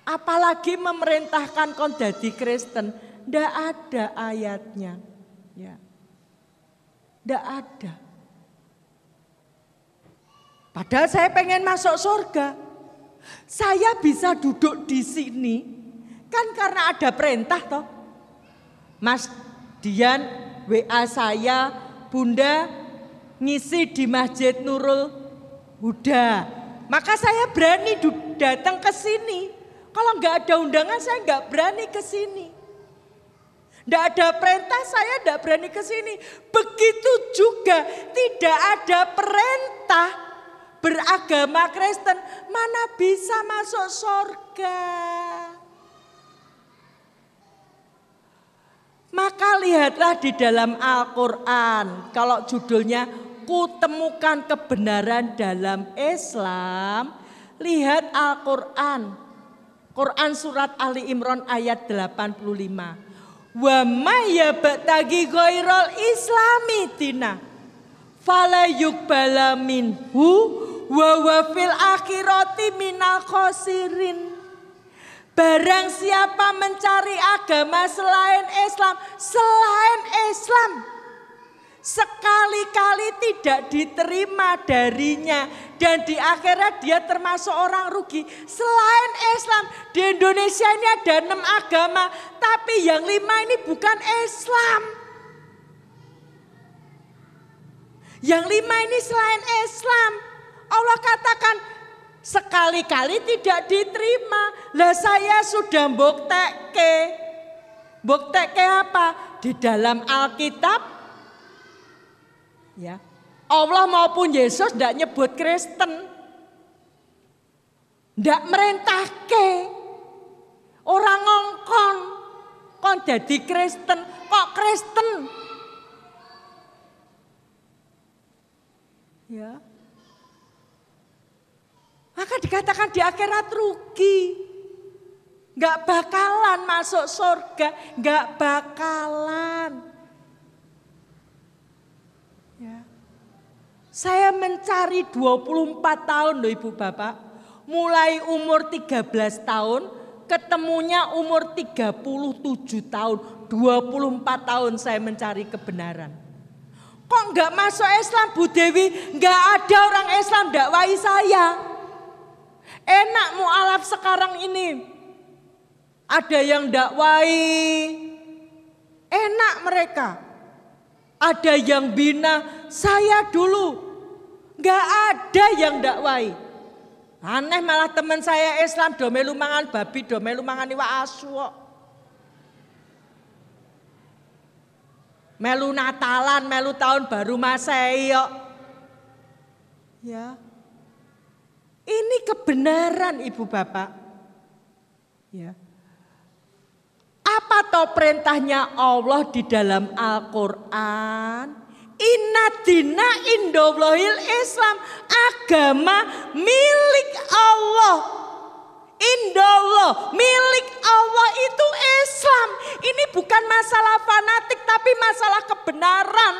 Apalagi memerintahkan kon dadi Kristen, tidak ada ayatnya. Ya. Tidak ada. Padahal saya pengen masuk surga. Saya bisa duduk di sini kan karena ada perintah toh. Mas Dian WA saya, Bunda ngisi di Masjid Nurul Huda. Maka saya berani datang ke sini. Kalau nggak ada undangan saya nggak berani ke sini. Nggak ada perintah saya nggak berani ke sini. Begitu juga tidak ada perintah beragama Kristen, mana bisa masuk surga. Maka lihatlah di dalam Al-Quran, kalau judulnya Kutemukan Kebenaran dalam Islam, Lihat Al-Quran. Quran surat Ali Imran ayat 85. Wa may yabtaghi ghairal islami dina fala yuqbala minhu wa huwa fil akhirati minal khosirin. Barang siapa mencari agama selain Islam, sekali-kali tidak diterima darinya dan di akhirat dia termasuk orang rugi. Selain Islam, di Indonesia ini ada 6 agama, tapi yang 5 ini bukan Islam. Yang 5 ini selain Islam. Allah katakan sekali-kali tidak diterima. Lah saya sudah Buktekke apa? Di dalam Alkitab, ya, Allah maupun Yesus tidak nyebut Kristen. Tidak merintahke. Orang ngongkon. Kon jadi Kristen. Kok Kristen? Ya. Maka dikatakan di akhirat rugi. Gak bakalan masuk surga. Gak bakalan. Ya. Saya mencari 24 tahun loh Ibu Bapak. Mulai umur 13 tahun. Ketemunya umur 37 tahun. 24 tahun saya mencari kebenaran. Kok gak masuk Islam Bu Dewi? Gak ada orang Islam dakwai saya. Enak mu'alaf sekarang ini. Ada yang dakwai. Enak mereka. Ada yang bina. Saya dulu. Gak ada yang dakwai. Aneh malah teman saya Islam. Domelu mangan babi. Domelu mangan iwak asu. Melu Natalan. Melu tahun baru Masehi. Ya. Ini kebenaran Ibu Bapak. Ya. Apa toh perintahnya Allah di dalam Al-Quran? Inna dina indallahil Islam. Agama milik Allah. Indallah, milik Allah itu Islam. Ini bukan masalah fanatik tapi masalah kebenaran.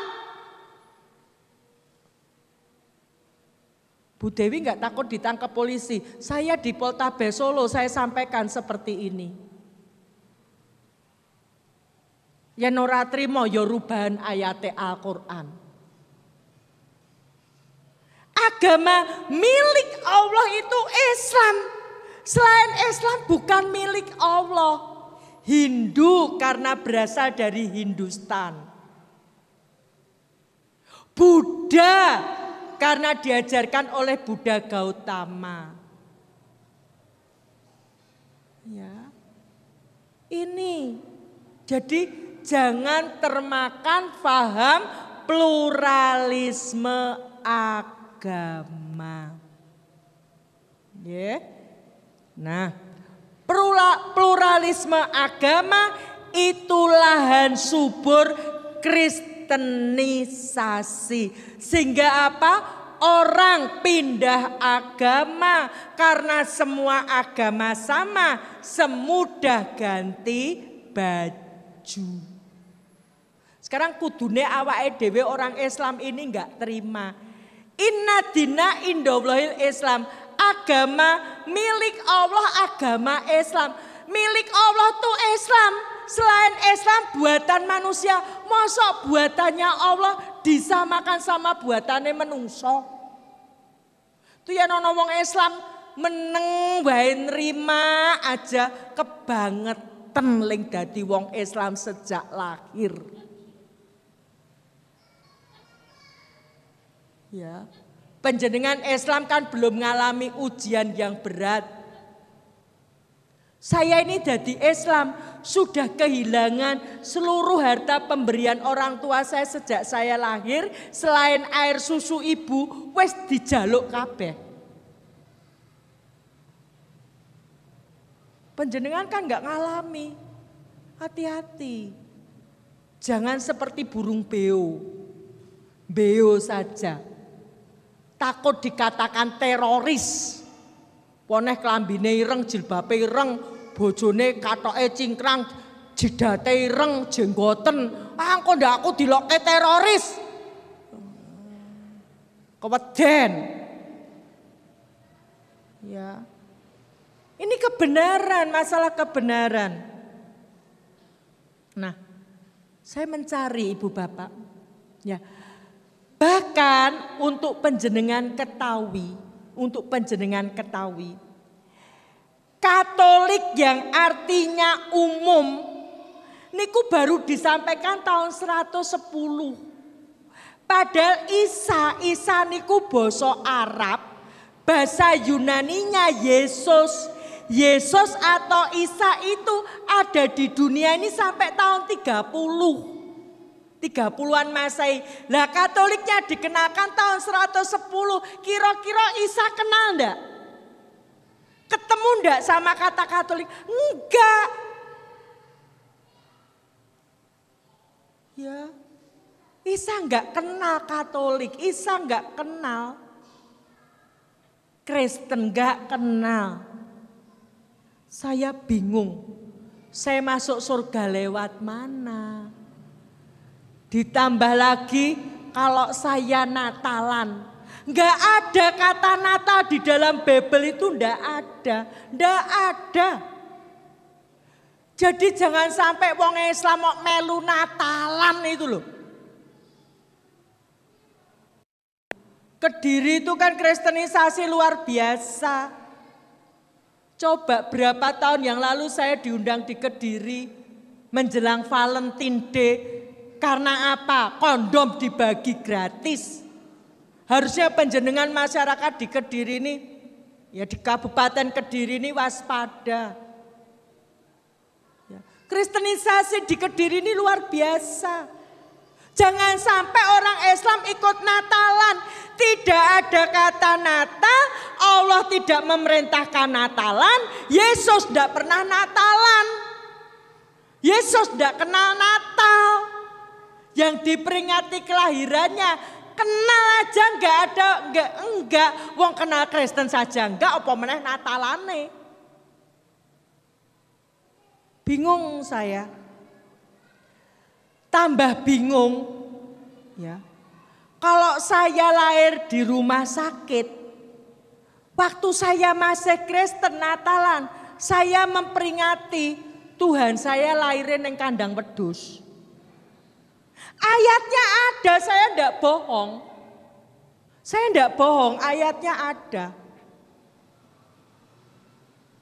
Bu Dewi nggak takut ditangkap polisi. Saya di Poltabes Solo saya sampaikan seperti ini. Yen ora trimo ya rubahan ayate Al-Qur'an. Agama milik Allah itu Islam. Selain Islam bukan milik Allah. Hindu karena berasal dari Hindustan. Buddha karena diajarkan oleh Buddha Gautama. Ya. Ini. Jadi jangan termakan paham pluralisme agama. Ya. Nah, pluralisme agama itu lahan subur kristenisasi. Sehingga apa? Orang pindah agama karena semua agama sama, semudah ganti baju. Sekarang kudune awake dhewe orang Islam ini enggak terima. Inna dina indallahil Islam. Agama milik Allah, agama Islam. Milik Allah tuh Islam. Selain Islam buatan manusia. Masa buatannya Allah disamakan sama buatannya menungso. Itu ya nono wong Islam meneng wae nrima aja kebangetan ling dadi wong Islam sejak lahir. Ya. Panjenengan Islam kan belum mengalami ujian yang berat. Saya ini jadi Islam sudah kehilangan seluruh harta pemberian orang tua saya sejak saya lahir. Selain air susu ibu, wes dijaluk kabeh. Panjenengan kan nggak ngalami. Hati-hati. Jangan seperti burung beo. Beo saja. Takut dikatakan teroris. Poneh klambine ireng, jilbabe ireng, bojone katoke cingkrang, jidate ireng, jenggoten. Engko ndak aku dilokke teroris. Keweden. Ya. Ini kebenaran, masalah kebenaran. Nah, saya mencari ibu bapak. Ya. Bahkan untuk panjenengan ketahui, Katolik yang artinya umum niku baru disampaikan tahun 110. Padahal Isa niku basa Arab, bahasa Yunaninya Yesus. Yesus atau Isa itu ada di dunia ini sampai tahun 30-an Masehi. Lah Katoliknya dikenakan tahun 110. Kira-kira Isa kenal enggak? Ketemu enggak sama kata Katolik? Enggak. Ya. Isa enggak kenal Katolik, Isa enggak kenal Kristen, enggak kenal. Saya bingung, saya masuk surga lewat mana? Ditambah lagi kalau saya Natalan, enggak ada kata Natal di dalam Bible itu, enggak ada. Jadi jangan sampai wong Islam mau melu Natalan itu loh. Kediri itu kan kristenisasi luar biasa. Coba berapa tahun yang lalu saya diundang di Kediri menjelang Valentine Day. Karena apa? Kondom dibagi gratis. Harusnya panjenengan masyarakat di Kediri ini, ya di Kabupaten Kediri ini waspada. Ya. Kristenisasi di Kediri ini luar biasa. Jangan sampai orang Islam ikut Natalan. Tidak ada kata Natal, Allah tidak memerintahkan Natalan, Yesus tidak pernah Natalan. Yesus tidak kenal Natal. Yang diperingati kelahirannya, kenal aja enggak. Wong kenal Kristen saja enggak, apa meneh Natalane. Bingung saya. Tambah bingung, ya. Kalau saya lahir di rumah sakit, waktu saya masih Kristen Natalan, saya memperingati Tuhan saya lahirin yang kandang wedhus. Ayatnya ada, saya enggak bohong. Ayatnya ada.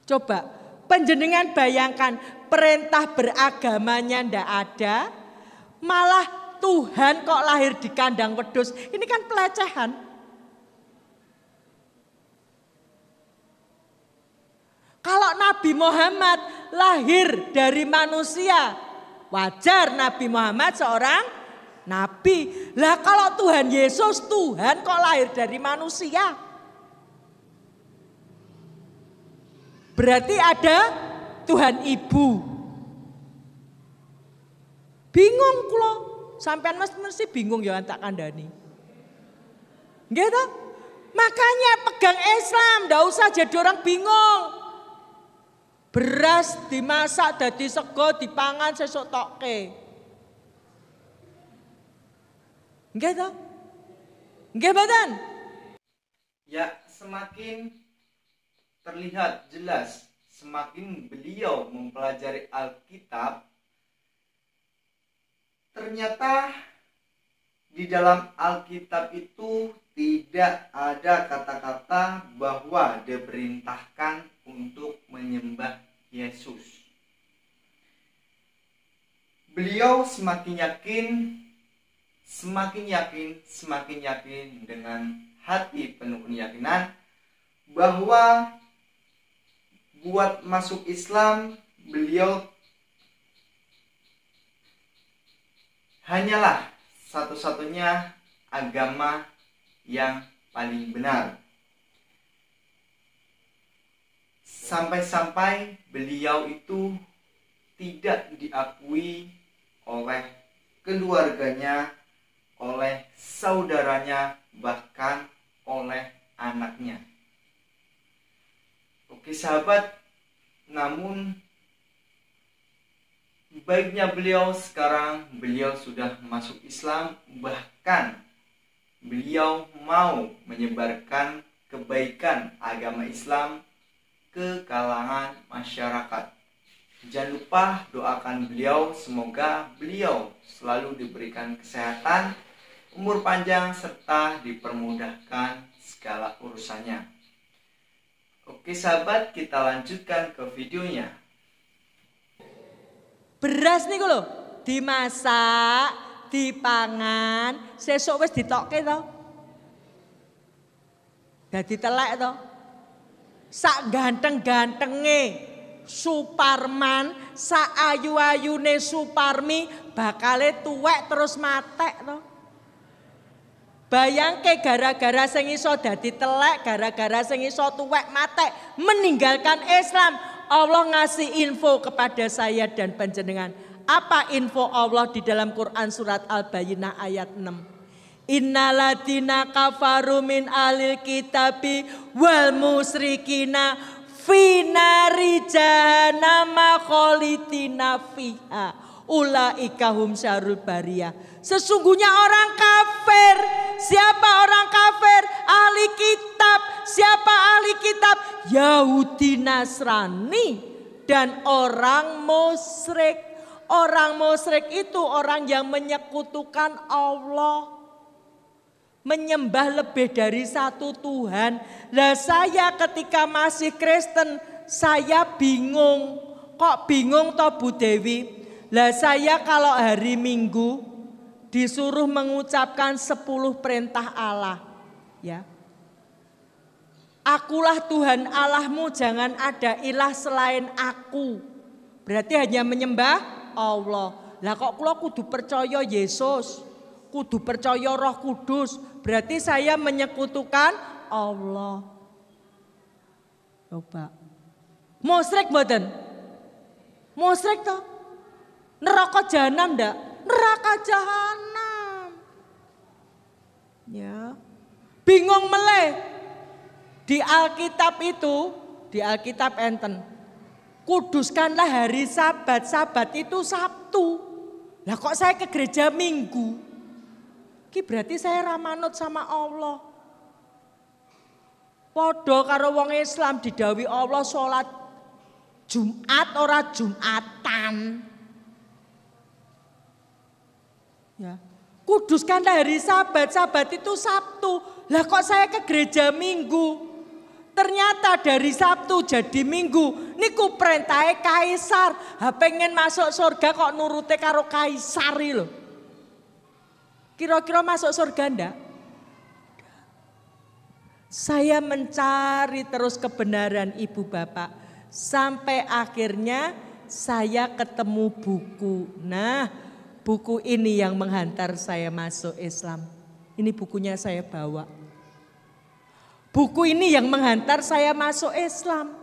Coba, panjenengan bayangkan perintah beragamanya enggak ada, malah Tuhan kok lahir di kandang wedhus. Ini kan pelecehan. Kalau Nabi Muhammad lahir dari manusia, wajar Nabi Muhammad seorang nabi. Lah kalau Tuhan Yesus, Tuhan kok lahir dari manusia? Berarti ada Tuhan Ibu. Bingung kula. Sampean mesti bingung ya tak kandhani. Nggih toh? Makanya pegang Islam, ndak usah jadi orang bingung. Beras dimasak dadi sego dipangan sesuk tokke. Nggih toh? Nggih mboten? Ya, semakin terlihat jelas semakin beliau mempelajari Alkitab, ternyata di dalam Alkitab itu tidak ada kata-kata bahwa diperintahkan untuk menyembah Yesus. Beliau semakin yakin dengan hati penuh keyakinan bahwa buat masuk Islam beliau hanyalah satu-satunya agama yang paling benar. Sampai-sampai beliau itu tidak diakui oleh keluarganya, oleh saudaranya, bahkan oleh anaknya. Oke sahabat, namun baiknya beliau sekarang, beliau sudah masuk Islam, bahkan beliau mau menyebarkan kebaikan agama Islam ke kalangan masyarakat. Jangan lupa doakan beliau, semoga beliau selalu diberikan kesehatan, umur panjang, serta dipermudahkan segala urusannya. Oke sahabat, kita lanjutkan ke videonya. Beras nih lho, dimasak, dipangan, sesuk wis ditokke to. Dadi telek to. Sak ganteng-gantenge Suparman, sak ayu-ayune Suparmi bakale tuwek terus matek to. Bayangke gara-gara sing iso dadi telek, gara-gara sing iso tuwek matek, meninggalkan Islam. Allah ngasih info kepada saya dan panjenengan. Apa info Allah di dalam Quran surat Al-Bayyinah ayat 6? Innaladina kafaru min alil kitabi wal musrikina finari jahannama kholidina fiha ulaika hum syarrul bariyah. Sesungguhnya orang kafir. Siapa orang kafir? Ahli kitab. Siapa ahli kitab? Yahudi, Nasrani, dan orang musyrik. Orang musyrik itu orang yang menyekutukan Allah, menyembah lebih dari satu Tuhan. Lah saya ketika masih Kristen, saya bingung. Kok bingung toh Bu Dewi? Lah saya kalau hari Minggu disuruh mengucapkan 10 perintah Allah, ya. Akulah Tuhan Allahmu, jangan ada ilah selain aku. Berarti hanya menyembah Allah. Lah kok kula kudu percaya Yesus, kudu percaya Roh Kudus, berarti saya menyekutukan Allah. Coba. Musyrik mboten? Musyrik toh? Neraka jahanam ndak? Neraka jahanam. Ya. Bingung meleh. Di Alkitab itu, di Alkitab enten. Kuduskanlah hari Sabat. Sabat itu Sabtu. Lah kok saya ke gereja Minggu? Ki berarti saya ramanut sama Allah. Podo karo wong Islam didhawuhi Allah salat Jumat ora Jumatan. Ya. Kuduskanlah hari Sabat. Sabat itu Sabtu. Lah kok saya ke gereja Minggu? Ternyata dari Sabtu jadi Minggu. Niku perintahe kaisar. Ha pengen masuk surga kok nurute karo kaisar lho. Kira-kira masuk surga ndak? Saya mencari terus kebenaran Ibu Bapak. Sampai akhirnya saya ketemu buku. Nah, buku ini yang menghantar saya masuk Islam. Ini bukunya saya bawa. Buku ini yang menghantar saya masuk Islam.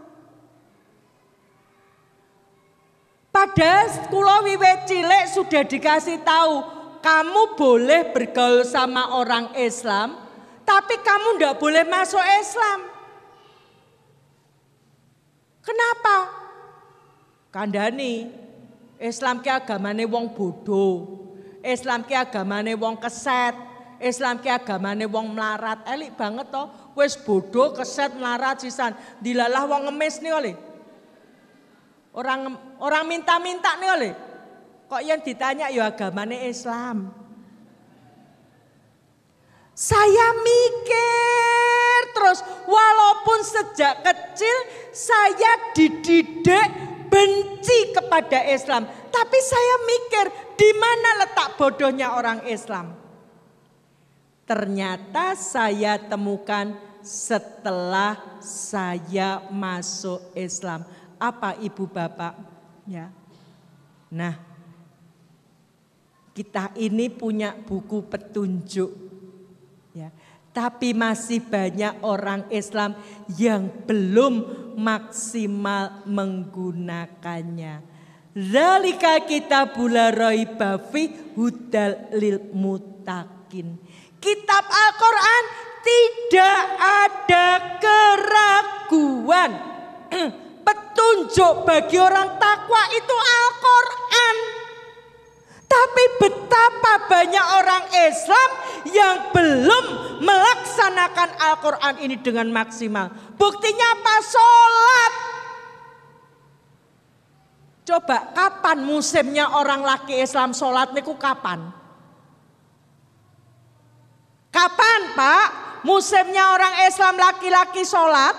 Padahal kula wiwit cilik sudah dikasih tahu, kamu boleh bergaul sama orang Islam, tapi kamu ndak boleh masuk Islam. Kenapa? Kandhani, Islam ki agamane wong bodoh, Islam ki agamane wong keset, Islam ki agamane wong melarat. Elik banget toh, wis bodoh, keset, melarat sisan. Dilalah wong ngemis nih oleh. Orang minta-minta nih oleh. Kok yang ditanya ya agamane Islam. Saya mikir terus, walaupun sejak kecil saya dididik benci kepada Islam, tapi saya mikir di mana letak bodohnya orang Islam. Ternyata saya temukan setelah saya masuk Islam. Apa Ibu Bapak? Ya. Nah, kita ini punya buku petunjuk. Ya. Tapi masih banyak orang Islam yang belum maksimal menggunakannya. Zalika kitabul la raiba fi hudal lil muttaqin. Kitab Al-Quran tidak ada keraguan petunjuk bagi orang takwa itu Al-Quran. Tapi betapa banyak orang Islam yang belum melaksanakan Al-Quran ini dengan maksimal. Buktinya apa? Sholat. Coba kapan musimnya orang laki Islam sholat niku kapan? Kapan Pak musimnya orang Islam laki-laki sholat?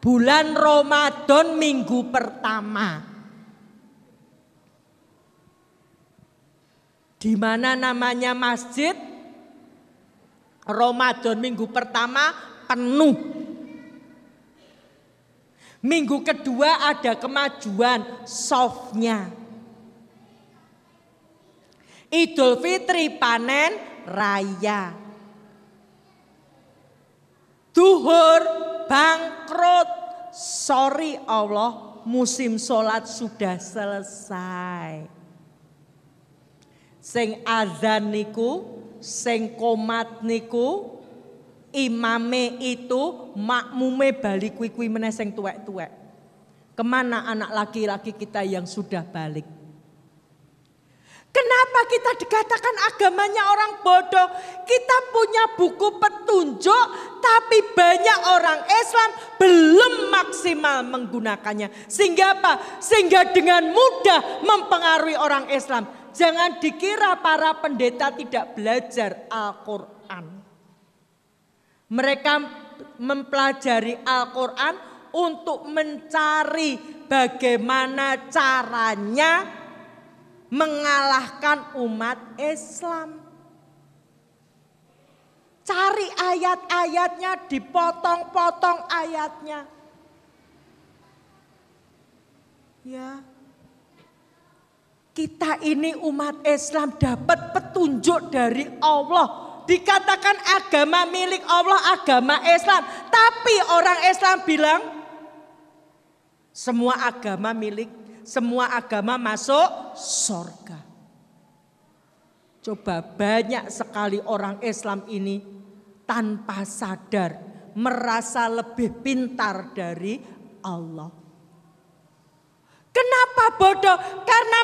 Bulan Ramadan minggu pertama. Di mana namanya masjid Ramadan minggu pertama penuh. Minggu kedua ada kemajuan softnya. Idul Fitri panen raya. Duhur bangkrut. Sorry Allah, musim sholat sudah selesai. Sing azan niku, sing komat niku, imame itu makmume balik kuwi meneh sing tuwek-tuwek. Kemana anak laki-laki kita yang sudah balik? Kenapa kita dikatakan agamanya orang bodoh? Kita punya buku petunjuk, tapi banyak orang Islam belum maksimal menggunakannya. Sehingga apa? Sehingga dengan mudah mempengaruhi orang Islam. Jangan dikira para pendeta tidak belajar Al-Quran. Mereka mempelajari Al-Quran untuk mencari bagaimana caranya mengalahkan umat Islam. Cari ayat-ayatnya, dipotong-potong ayatnya. Ya. Kita ini umat Islam dapat petunjuk dari Allah. Dikatakan agama milik Allah, agama Islam. Tapi orang Islam bilang semua agama milik, semua agama masuk surga. Coba banyak sekali orang Islam ini tanpa sadar merasa lebih pintar dari Allah. Kenapa bodoh? Karena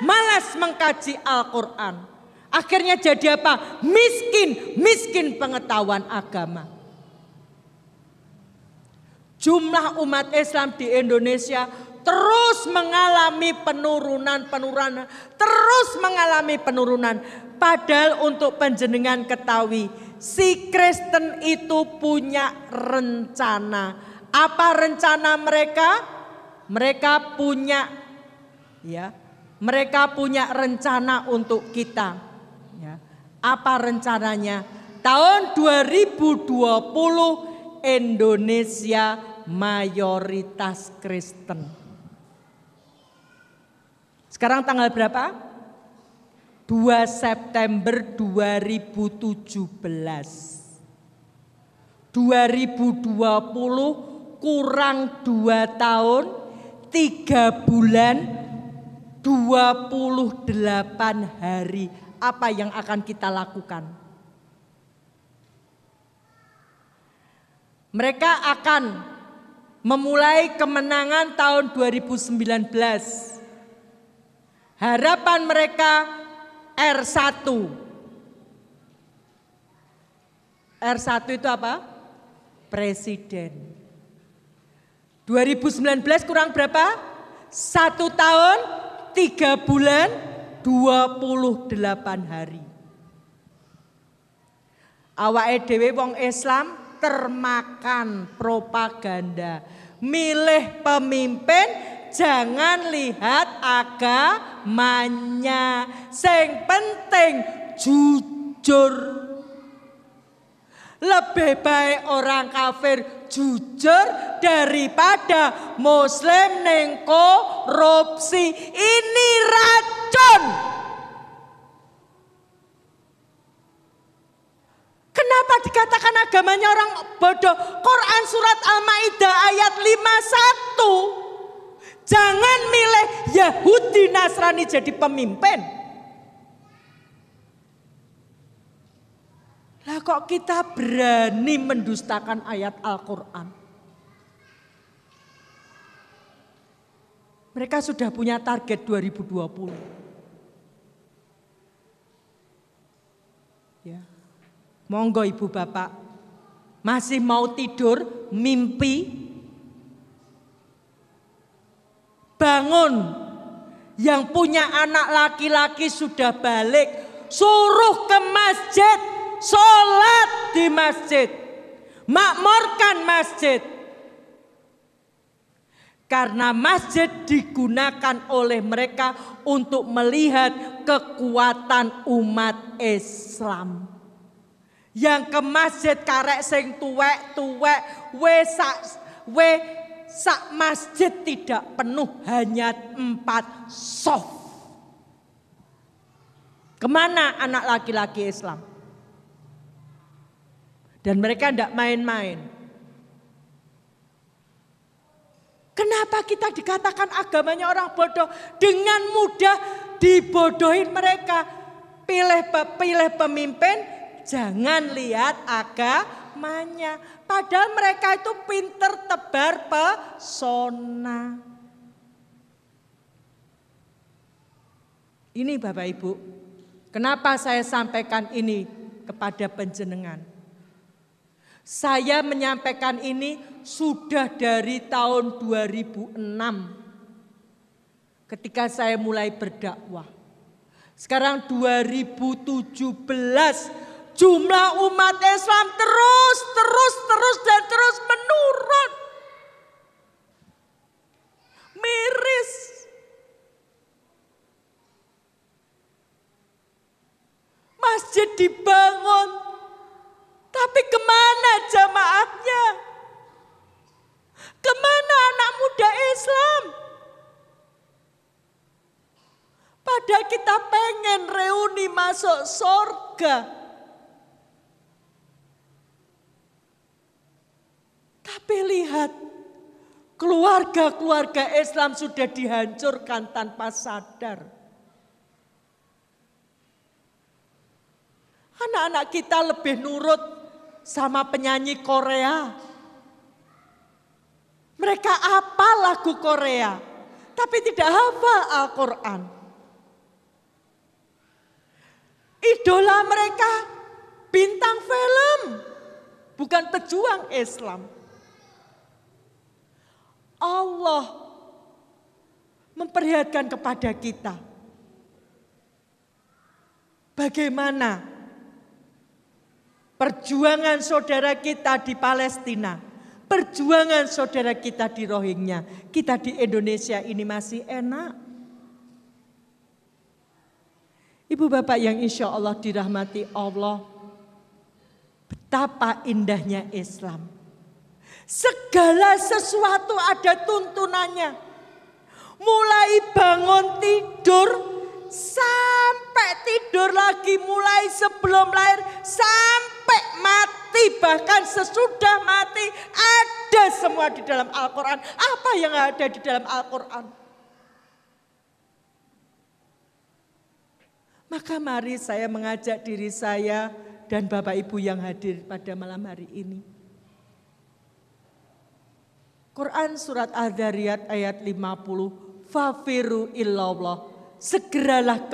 malas mengkaji Al-Quran. Akhirnya jadi apa? Miskin pengetahuan agama. Jumlah umat Islam di Indonesia terus mengalami penurunan. Padahal untuk panjenengan ketahui, si Kristen itu punya rencana. Apa rencana mereka? Mereka punya rencana untuk kita. Ya. Apa rencananya? Tahun 2020 Indonesia mayoritas Kristen. Sekarang tanggal berapa? 2 September 2017. 2020 kurang 2 tahun, 3 bulan, 28 hari. Apa yang akan kita lakukan? Mereka akan memulai kemenangan tahun 2019. Harapan mereka R1. R1 itu apa? Presiden. 2019 kurang berapa? 1 tahun, 3 bulan, 28 hari. Awake dhewe wong Islam termakan propaganda. Milih pemimpin jangan lihat agamanya. Sing penting jujur. Lebih baik orang kafir jujur daripada muslim ning korupsi. Ini racun. Kenapa dikatakan agamanya orang bodoh? Quran surat Al-Maidah ayat 51. Jangan milih Yahudi Nasrani jadi pemimpin. Lah kok kita berani mendustakan ayat Al-Quran? Mereka sudah punya target 2020. Ya. Monggo Ibu Bapak, masih mau tidur, mimpi? Bangun. Yang punya anak laki-laki sudah balik, suruh ke masjid, sholat di masjid, makmurkan masjid. Karena masjid digunakan oleh mereka untuk melihat kekuatan umat Islam. Yang ke masjid karek sing tuwek-tuwek, sak masjid tidak penuh, hanya 4 soft. Kemana anak laki-laki Islam? Dan mereka tidak main-main. Kenapa kita dikatakan agamanya orang bodoh? Dengan mudah dibodohin mereka. Pilih pemimpin, jangan lihat agamanya. Padahal mereka itu pinter tebar pesona. Ini Bapak Ibu, kenapa saya sampaikan ini kepada panjenengan? Saya menyampaikan ini sudah dari tahun 2006 ketika saya mulai berdakwah. Sekarang 2017 jumlah umat Islam terus menurun. Miris. Masjid dibangun, tapi kemana jamaahnya? Kemana anak muda Islam? Padahal kita pengen reuni masuk surga. Tapi lihat, keluarga-keluarga Islam sudah dihancurkan tanpa sadar. Anak-anak kita lebih nurut sama penyanyi Korea. Mereka hafal lagu Korea, tapi tidak hafal Al-Quran. Idola mereka bintang film, bukan pejuang Islam. Allah memperlihatkan kepada kita bagaimana perjuangan saudara kita di Palestina, perjuangan saudara kita di Rohingya, kita di Indonesia ini masih enak. Ibu bapak yang insya Allah dirahmati Allah, betapa indahnya Islam. Segala sesuatu ada tuntunannya. Mulai bangun tidur sampai tidur lagi, mulai sebelum lahir sampai mati, bahkan sesudah mati, ada semua di dalam Al-Quran. Apa yang ada di dalam Al-Quran? Maka mari saya mengajak diri saya dan Bapak Ibu yang hadir pada malam hari ini. Quran surat Al-Dzariyat ayat 50, fafiru illallah, segeralah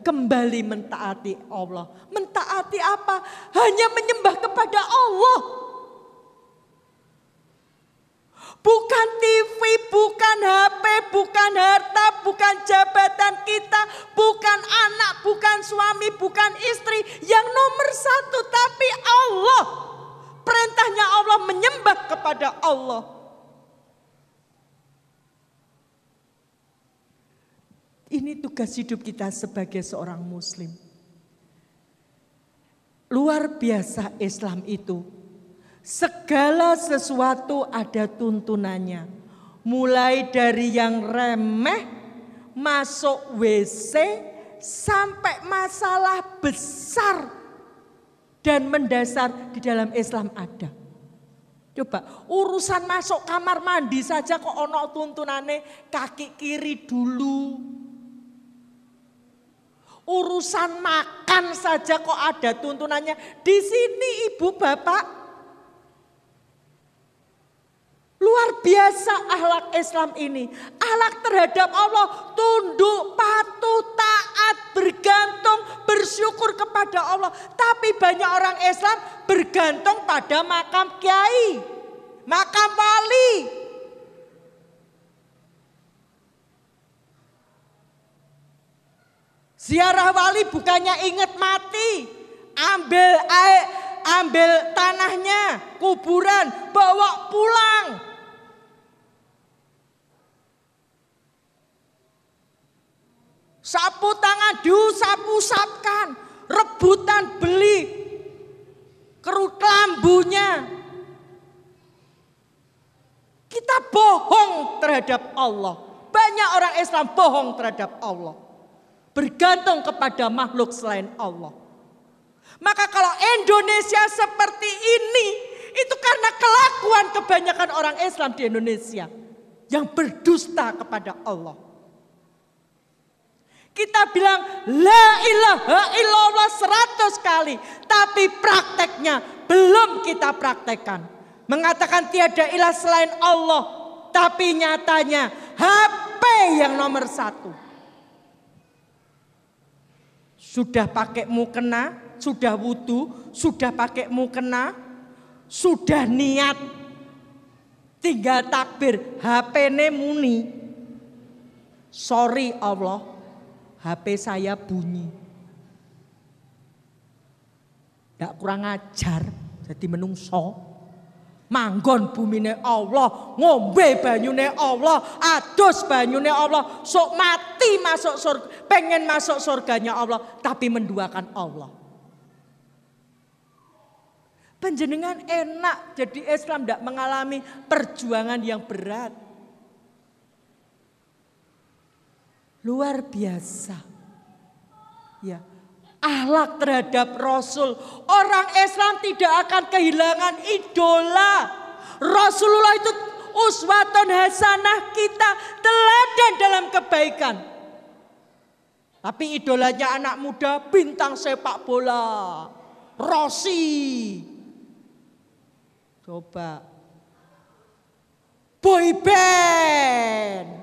kembali mentaati Allah. Mentaati apa? Hanya menyembah kepada Allah. Bukan TV, bukan HP, bukan harta, bukan jabatan kita, bukan anak, bukan suami, bukan istri. Yang nomor satu, tapi Allah. Perintahnya Allah, menyembah kepada Allah. Ini tugas hidup kita sebagai seorang muslim. Luar biasa Islam itu. Segala sesuatu ada tuntunannya. Mulai dari yang remeh, masuk WC, sampai masalah besar dan mendasar di dalam Islam ada. Coba urusan masuk kamar mandi saja kok ono tuntunane kaki kiri dulu. Urusan makan saja kok ada tuntunannya. Di sini ibu bapak, Luar biasa akhlak Islam ini. Akhlak terhadap Allah, tunduk, patuh, taat, bergantung, bersyukur kepada Allah. Tapi banyak orang Islam bergantung pada makam kiai, makam wali. Ziarah wali bukannya ingat mati, ambil tanahnya, kuburan, bawa pulang. Sapu tangan diusap-usapkan, rebutan beli kerut lambunya. Kita bohong terhadap Allah. Banyak orang Islam bohong terhadap Allah. Bergantung kepada makhluk selain Allah. Maka kalau Indonesia seperti ini, itu karena kelakuan kebanyakan orang Islam di Indonesia yang berdusta kepada Allah. Kita bilang la ilaha illallah 100 kali, tapi prakteknya belum kita praktekkan. Mengatakan tiada ilah selain Allah, tapi nyatanya HP yang nomor 1. Sudah pakai mukena, sudah wudu, sudah pakai mukena, sudah niat, tinggal takbir, HP-ne muni. Sorry Allah, HP saya bunyi. Ndak kurang ajar, jadi menungso. Manggon bumine Allah, ngombe banyune Allah, adus banyune Allah, sok mati masuk surga, pengen masuk surganya Allah, tapi menduakan Allah. Panjenengan enak jadi Islam, tidak mengalami perjuangan yang berat. Luar biasa. Ya, akhlak terhadap Rasul. Orang Islam tidak akan kehilangan idola. Rasulullah itu uswatun hasanah kita, teladan dalam kebaikan. Tapi idolanya anak muda, bintang sepak bola, Rossi. Coba boy band.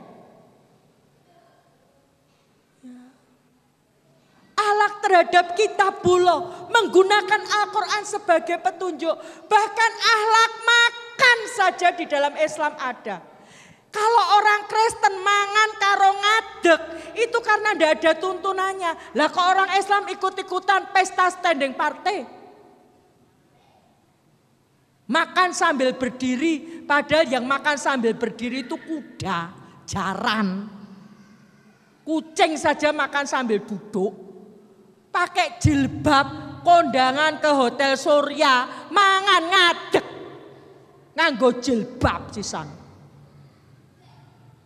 Akhlak terhadap kitabullah, menggunakan Al-Quran sebagai petunjuk. Bahkan akhlak makan saja di dalam Islam ada. Kalau orang Kristen mangan karo ngadeg, itu karena tidak ada tuntunannya. Lah kok orang Islam ikut-ikutan pesta standing party? Makan sambil berdiri, padahal yang makan sambil berdiri itu kuda, jaran. Kucing saja makan sambil duduk. Pakai jilbab, kondangan ke Hotel Surya, mangan ngadeg. Nganggo jilbab sisan.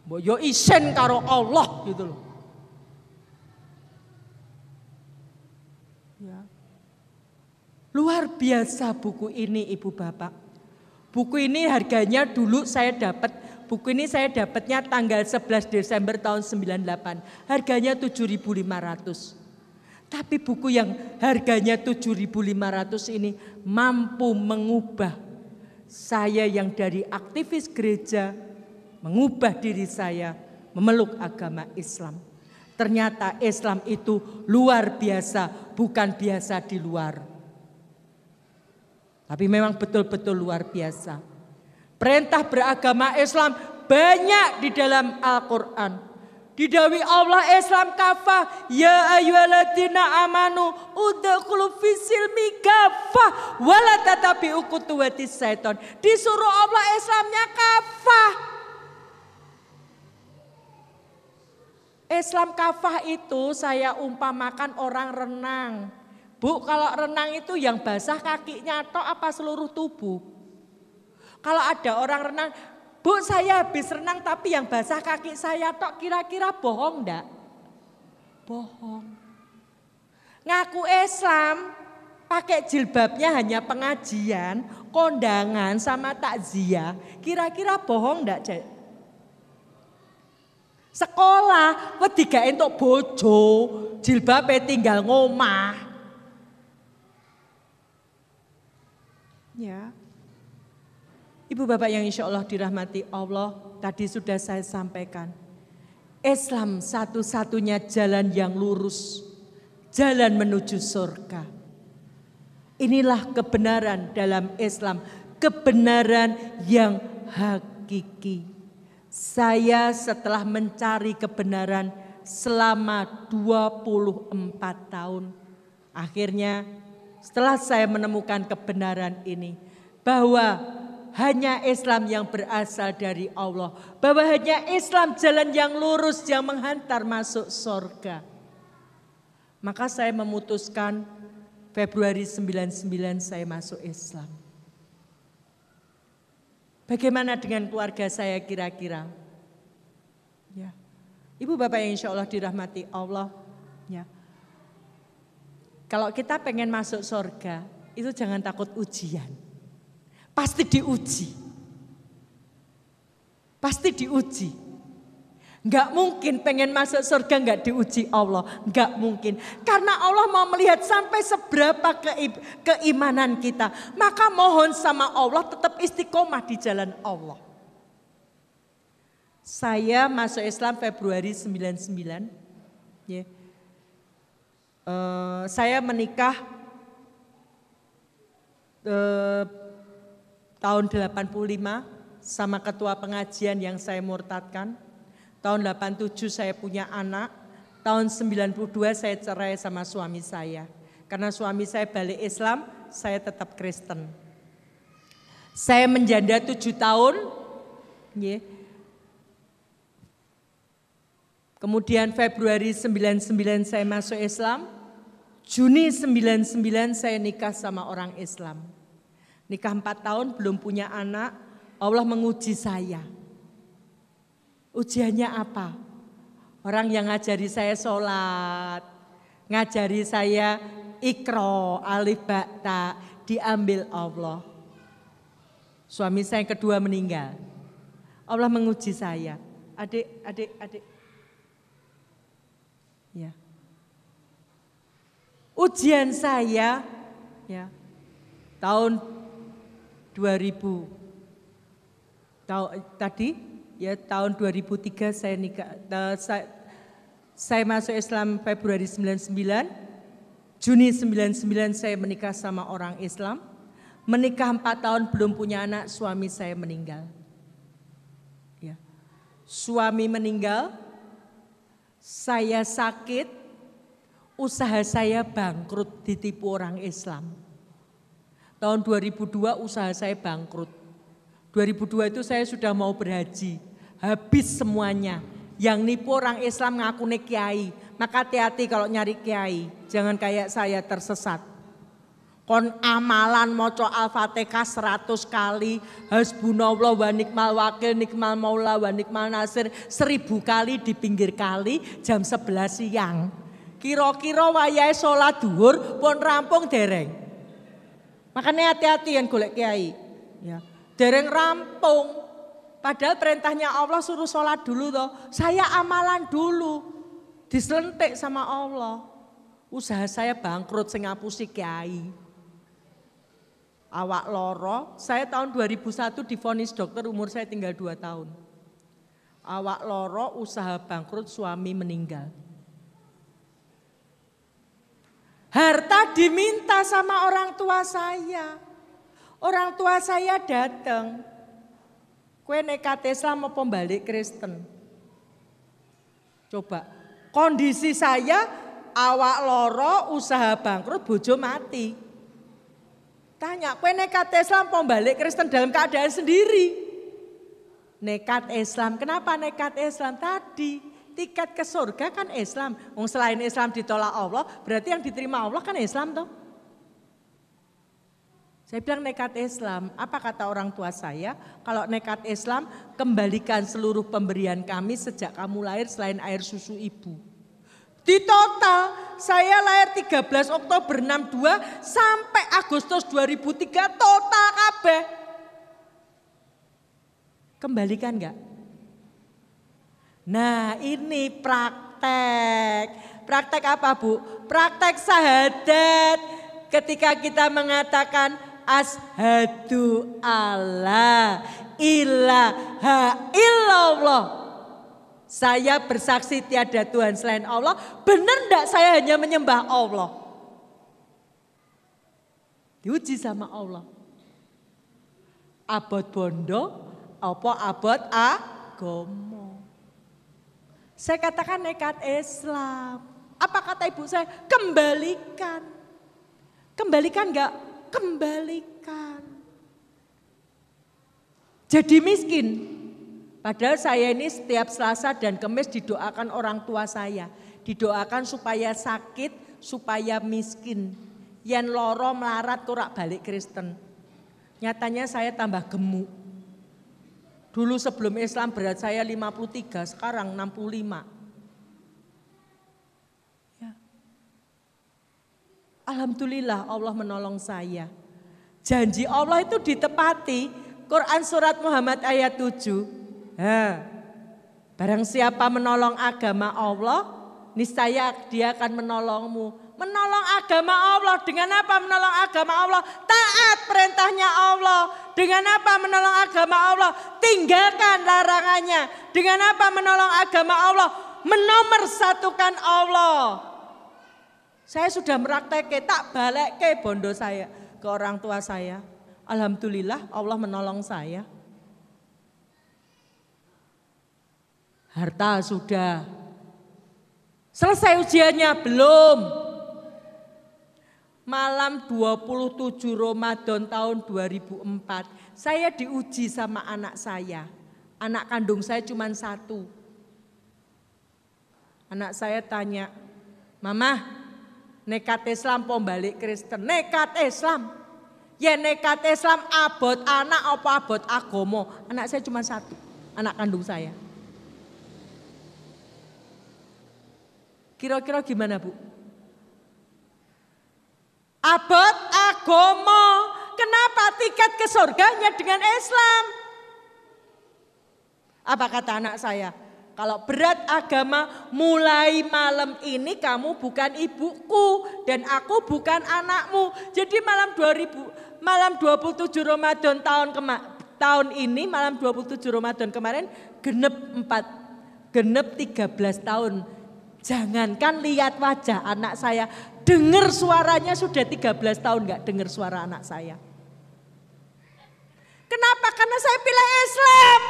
Mbok yo isin karo Allah gitu loh. Ya. Luar biasa buku ini Ibu Bapak. Buku ini harganya dulu saya dapat, buku ini saya dapatnya tanggal 11 Desember tahun 98. Harganya 7.500. Tapi buku yang harganya 7.500 ini mampu mengubah saya yang dari aktivis gereja, mengubah diri saya memeluk agama Islam. Ternyata Islam itu luar biasa, bukan biasa di luar. Tapi memang betul-betul luar biasa. Perintah beragama Islam banyak di dalam Al-Quran. Didawi Allah Islam kafah, ya ayyuhalladzina amanu udkhulu fisilmi kafah wala tatabi'u khutuwatis syaiton. Disuruh Allah Islamnya kafah. Islam kafah itu saya umpamakan orang renang. Bu, kalau renang itu yang basah kakinya tok apa seluruh tubuh? Kalau ada orang renang, Bu, saya habis renang tapi yang basah kaki saya tok, kira-kira bohong enggak? Bohong. Ngaku Islam, pakai jilbabnya hanya pengajian, kondangan sama takziah, kira-kira bohong enggak, Cek? Sekolah, wediga entuk bojo, jilbabnya tinggal ngomah. Ya. Ibu bapak yang insya Allah dirahmati Allah, tadi sudah saya sampaikan. Islam satu-satunya jalan yang lurus, jalan menuju surga. Inilah kebenaran dalam Islam, kebenaran yang hakiki. Saya setelah mencari kebenaran selama 24 tahun, akhirnya setelah saya menemukan kebenaran ini, bahwa hanya Islam yang berasal dari Allah, bahwa hanya Islam jalan yang lurus yang menghantar masuk surga. Maka saya memutuskan Februari 99 saya masuk Islam. Bagaimana dengan keluarga saya kira-kira? Ya. Ibu bapak yang insya Allah dirahmati Allah. Ya. Kalau kita pengen masuk surga, itu jangan takut ujian. Pasti diuji. Pasti diuji. Enggak mungkin pengen masuk surga enggak diuji Allah. Enggak mungkin. Karena Allah mau melihat sampai seberapa keimanan kita. Maka mohon sama Allah tetap istiqomah di jalan Allah. Saya masuk Islam Februari 99. Ya. Saya menikah tahun 85 sama ketua pengajian yang saya murtadkan. Tahun 87 saya punya anak. Tahun 92 saya cerai sama suami saya. Karena suami saya balik Islam, saya tetap Kristen. Saya menjanda 7 tahun. Kemudian Februari 99 saya masuk Islam. Juni 99 saya nikah sama orang Islam. Nikah 4 tahun belum punya anak, Allah menguji saya. Ujiannya apa? Orang yang ngajari saya sholat, ngajari saya ikro, alif, ba, ta, diambil Allah. Suami saya yang kedua meninggal. Allah menguji saya. Adik. Ya. Ujian saya ya tahun 2000 tahun 2003 saya nikah. Saya masuk Islam Februari 99, Juni 99 saya menikah sama orang Islam. Menikah 4 tahun belum punya anak, suami saya meninggal. Ya. Suami meninggal, saya sakit, usaha saya bangkrut ditipu orang Islam. Tahun 2002 usaha saya bangkrut. 2002 itu saya sudah mau berhaji, habis semuanya. Yang nipu orang Islam ngaku nih kiai, maka hati-hati kalau nyari kiai, jangan kayak saya tersesat. Kon amalan moco Al-Fatihah 100 kali, hasbunallah wa ni'mal wakil, nikmal maula wa nikmal nasir 1000 kali di pinggir kali jam 11 siang. Kira-kira wayahe sholat duhur pun rampung dereng. Makanya hati-hati yang golek kiai. Ya. Dereng rampung. Padahal perintahnya Allah suruh sholat dulu toh. Saya amalan dulu. Diselentik sama Allah. Usaha saya bangkrut sing ngapusi kiai. Awak loro, saya tahun 2001 divonis dokter umur saya tinggal 2 tahun. Awak loro, usaha bangkrut, suami meninggal. Harta diminta sama orang tua saya. Orang tua saya datang. Kue nekat Islam apa balik Kristen? Coba. Kondisi saya awak loro, usaha bangkrut, bojo mati. Tanya, kue nekat Islam apa balik Kristen dalam keadaan sendiri? Nekat Islam. Kenapa nekat Islam? Tadi tiket ke surga kan Islam. Selain Islam ditolak Allah, berarti yang diterima Allah kan Islam toh. Saya bilang nekat Islam. Apa kata orang tua saya? Kalau nekat Islam, kembalikan seluruh pemberian kami sejak kamu lahir selain air susu ibu. Di total, saya lahir 13 Oktober 62 sampai Agustus 2003 total kabeh. Kembalikan enggak? Nah ini praktek. Praktek apa Bu? Praktek syahadat. Ketika kita mengatakan Asyhadu alla ilaha illallah. Saya bersaksi tiada Tuhan selain Allah. Benar enggak saya hanya menyembah Allah? Diuji sama Allah. Abot bondo, apa abot agama? Saya katakan nekat Islam. Apa kata ibu saya? Kembalikan. Kembalikan enggak? Kembalikan. Jadi miskin. Padahal saya ini setiap Selasa dan Kemis didoakan orang tua saya. Didoakan supaya sakit, supaya miskin. Yen loro melarat kurak balik Kristen. Nyatanya saya tambah gemuk. Dulu sebelum Islam berat saya 53, sekarang 65. Alhamdulillah Allah menolong saya. Janji Allah itu ditepati. Quran surat Muhammad ayat 7. Barang siapa menolong agama Allah, niscaya dia akan menolongmu. Menolong agama Allah. Dengan apa menolong agama Allah? Taat perintahnya Allah. Dengan apa menolong agama Allah? Tinggalkan larangannya. Dengan apa menolong agama Allah? Menomorsatukan Allah. Saya sudah meraktekke, tak balik ke bondo saya, ke orang tua saya. Alhamdulillah Allah menolong saya. Harta sudah. Selesai ujiannya? Belum. Malam 27 Ramadan tahun 2004, saya diuji sama anak saya. Anak kandung saya cuma satu. Anak saya tanya, Mama, nekat Islam pom balik Kristen? Nekat Islam. Ya nekat Islam abot anak apa abot agomo? Anak saya cuma satu, anak kandung saya. Kira-kira gimana Bu? Abot agomo. Kenapa tiket ke surganya dengan Islam? Apa kata anak saya? Kalau berat agama, mulai malam ini kamu bukan ibuku dan aku bukan anakmu. Jadi malam 27 Ramadan tahun ini, malam 27 Ramadan kemarin genep 13 tahun. Jangankan lihat wajah anak saya, dengar suaranya sudah 13 tahun enggak dengar suara anak saya. Kenapa? Karena saya pilih Islam.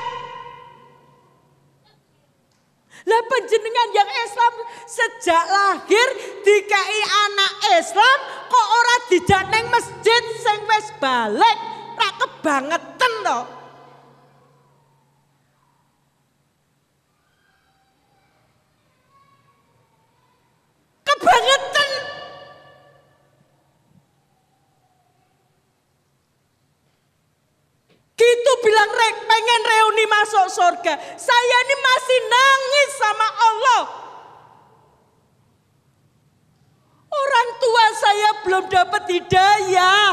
Lah panjenengan yang Islam sejak lahir dikai anak Islam kok ora dijak ning masjid sing wis balik, ra kebangetan to. Kebangetan. Gitu bilang pengen reuni masuk surga. Saya ini masih nangis sama Allah. Orang tua saya belum dapat hidayah.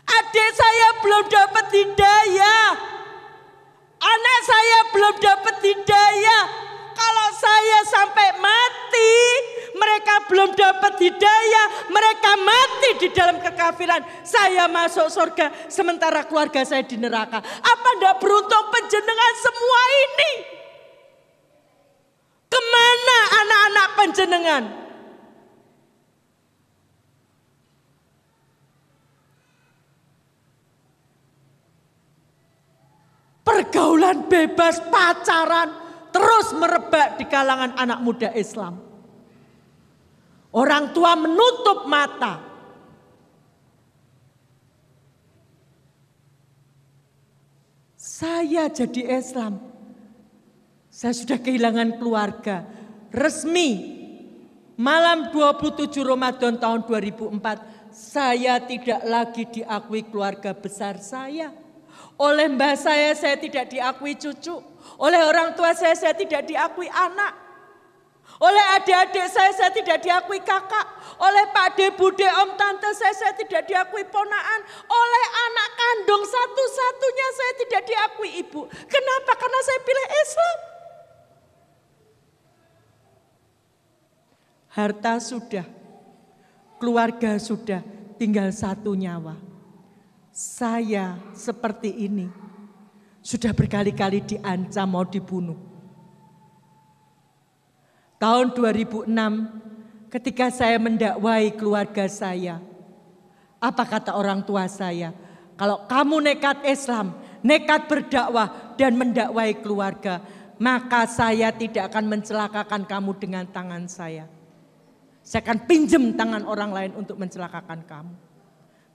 Adik saya belum dapat hidayah. Anak saya belum dapat hidayah. Kalau saya sampai mati, mereka belum dapat hidayah, mereka mati di dalam kekafiran. Saya masuk surga, sementara keluarga saya di neraka. Apa ndak beruntung panjenengan semua ini? Kemana anak-anak panjenengan? Pergaulan bebas, pacaran terus merebak di kalangan anak muda Islam. Orang tua menutup mata. Saya jadi Islam. Saya sudah kehilangan keluarga. Resmi malam 27 Ramadan tahun 2004, saya tidak lagi diakui keluarga besar saya. Oleh mbah saya tidak diakui cucu. Oleh orang tua saya tidak diakui anak. Oleh adik-adik saya tidak diakui kakak. Oleh Pak De, Bude, Om, Tante saya tidak diakui ponaan. Oleh anak kandung satu-satunya saya tidak diakui ibu. Kenapa? Karena saya pilih Islam. Harta sudah, keluarga sudah, tinggal satu nyawa. Saya seperti ini sudah berkali-kali diancam mau dibunuh. Tahun 2006 ketika saya mendakwai keluarga saya, apa kata orang tua saya? Kalau kamu nekat Islam, nekat berdakwah dan mendakwai keluarga, maka saya tidak akan mencelakakan kamu dengan tangan saya. Saya akan pinjam tangan orang lain untuk mencelakakan kamu.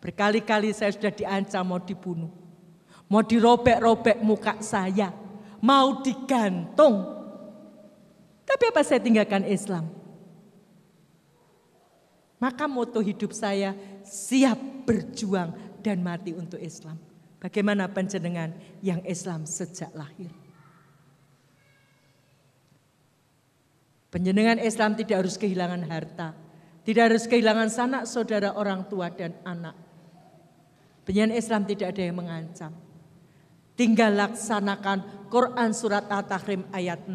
Berkali-kali saya sudah diancam mau dibunuh. Mau dirobek-robek muka saya. Mau digantung. Tapi apa saya tinggalkan Islam? Maka moto hidup saya siap berjuang dan mati untuk Islam. Bagaimana panjenengan yang Islam sejak lahir? Panjenengan Islam tidak harus kehilangan harta. Tidak harus kehilangan sanak saudara, orang tua dan anak. Panjenengan Islam tidak ada yang mengancam. Tinggal laksanakan Quran surat At-Tahrim ayat 6.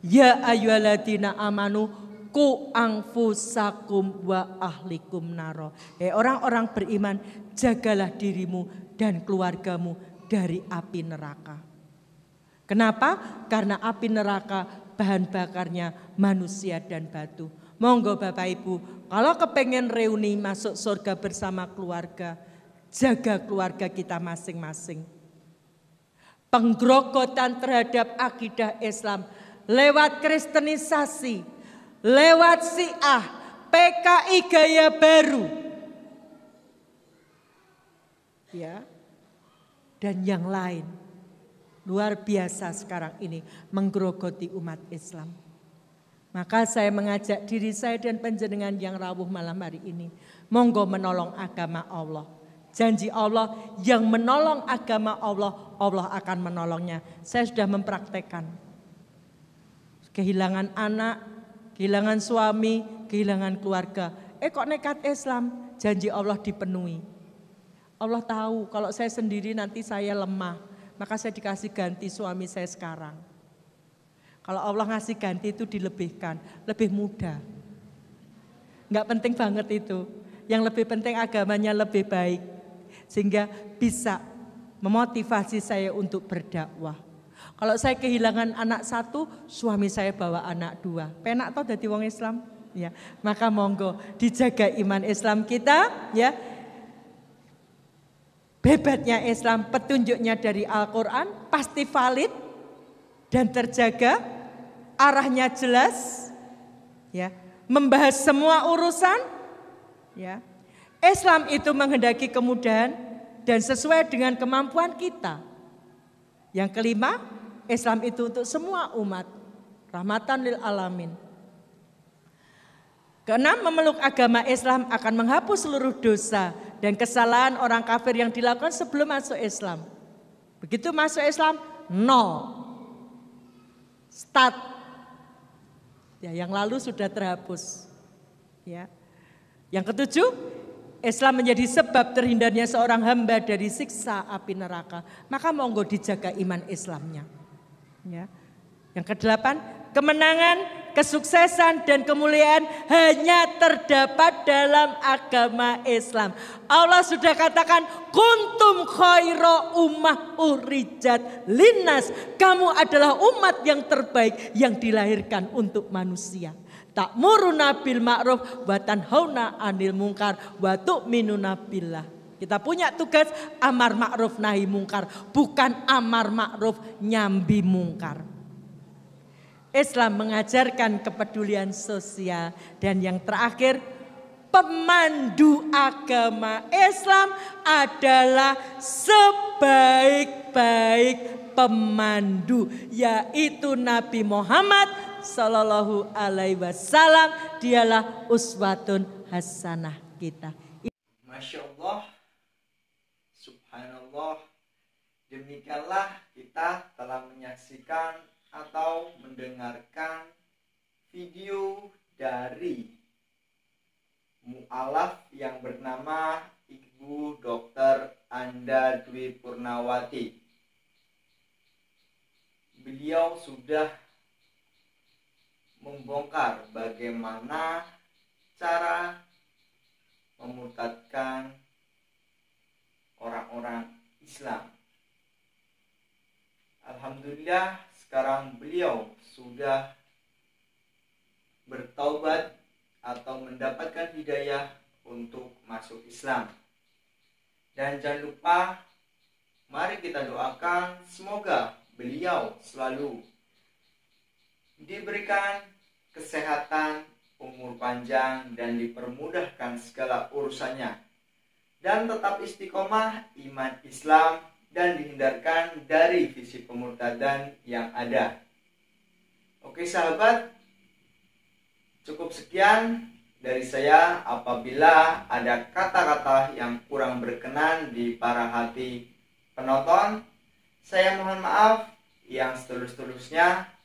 Ya ayyuhalladzina amanu ku anfusakum wa ahlikum naro. Orang-orang beriman, jagalah dirimu dan keluargamu dari api neraka. Kenapa? Karena api neraka bahan bakarnya manusia dan batu. Monggo Bapak Ibu, kalau kepengen reuni masuk surga bersama keluarga, jaga keluarga kita masing-masing. Penggerogotan terhadap akidah Islam lewat kristenisasi, lewat Syiah, PKI gaya baru, ya, dan yang lain. Luar biasa sekarang ini menggerogoti umat Islam. Maka saya mengajak diri saya dan panjenengan yang rawuh malam hari ini, monggo menolong agama Allah. Janji Allah, yang menolong agama Allah, Allah akan menolongnya. Saya sudah mempraktekkan. Kehilangan anak, kehilangan suami, kehilangan keluarga. Kok nekat Islam? Janji Allah dipenuhi. Allah tahu kalau saya sendiri nanti saya lemah. Maka saya dikasih ganti suami saya sekarang. Kalau Allah ngasih ganti itu dilebihkan, lebih mudah. Enggak penting banget itu. Yang lebih penting agamanya lebih baik. Sehingga bisa memotivasi saya untuk berdakwah. Kalau saya kehilangan anak satu, suami saya bawa anak dua. Penak toh dadi wong Islam? Ya, maka monggo dijaga iman Islam kita, ya. Hebatnya Islam, petunjuknya dari Al-Quran pasti valid dan terjaga, arahnya jelas, ya, membahas semua urusan, ya. Islam itu menghendaki kemudahan dan sesuai dengan kemampuan kita. Yang kelima, Islam itu untuk semua umat, rahmatan lil alamin. Keenam, memeluk agama Islam akan menghapus seluruh dosa dan kesalahan orang kafir yang dilakukan sebelum masuk Islam. Begitu masuk Islam, nol. Start. Ya, yang lalu sudah terhapus. Ya. Yang ketujuh, Islam menjadi sebab terhindarnya seorang hamba dari siksa api neraka. Maka monggo dijaga iman Islamnya. Ya. Yang kedelapan, kemenangan, kesuksesan dan kemuliaan hanya terdapat dalam agama Islam. Allah sudah katakan, kuntum khaira ummah ukhrijat linnas. Kamu adalah umat yang terbaik yang dilahirkan untuk manusia. Ta'muruna bil ma'ruf wa tanhauna 'anil munkar wa tu'minuna billah. Kita punya tugas amar ma'ruf nahi mungkar, bukan amar ma'ruf nyambi mungkar. Islam mengajarkan kepedulian sosial dan yang terakhir, pemandu agama Islam adalah sebaik-baik pemandu, yaitu Nabi Muhammad Sallallahu Alaihi Wasallam. Dialah uswatun hasanah kita. Masya Allah, subhanallah. Demikianlah kita telah menyaksikan atau mendengarkan video dari mu'alaf yang bernama Ibu Dr. Anda Dwi Purnawati. Beliau sudah membongkar bagaimana cara memurtadkan orang-orang Islam. Alhamdulillah sekarang beliau sudah bertaubat atau mendapatkan hidayah untuk masuk Islam. Dan jangan lupa, mari kita doakan semoga beliau selalu diberikan kesehatan, umur panjang, dan dipermudahkan segala urusannya. Dan tetap istiqomah iman Islam dan dihindarkan dari visi pemurtadan yang ada. Oke sahabat, cukup sekian dari saya. Apabila ada kata-kata yang kurang berkenan di para hati penonton, saya mohon maaf yang setulus-tulusnya.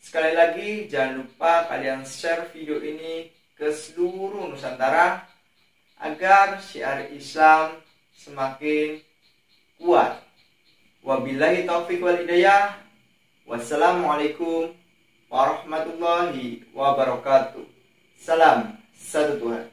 Sekali lagi, jangan lupa kalian share video ini ke seluruh Nusantara agar syiar Islam semakin kuat. Wabillahi taufiq wal hidayah. Wassalamualaikum warahmatullahi wabarakatuh. Salam satu Tuhan.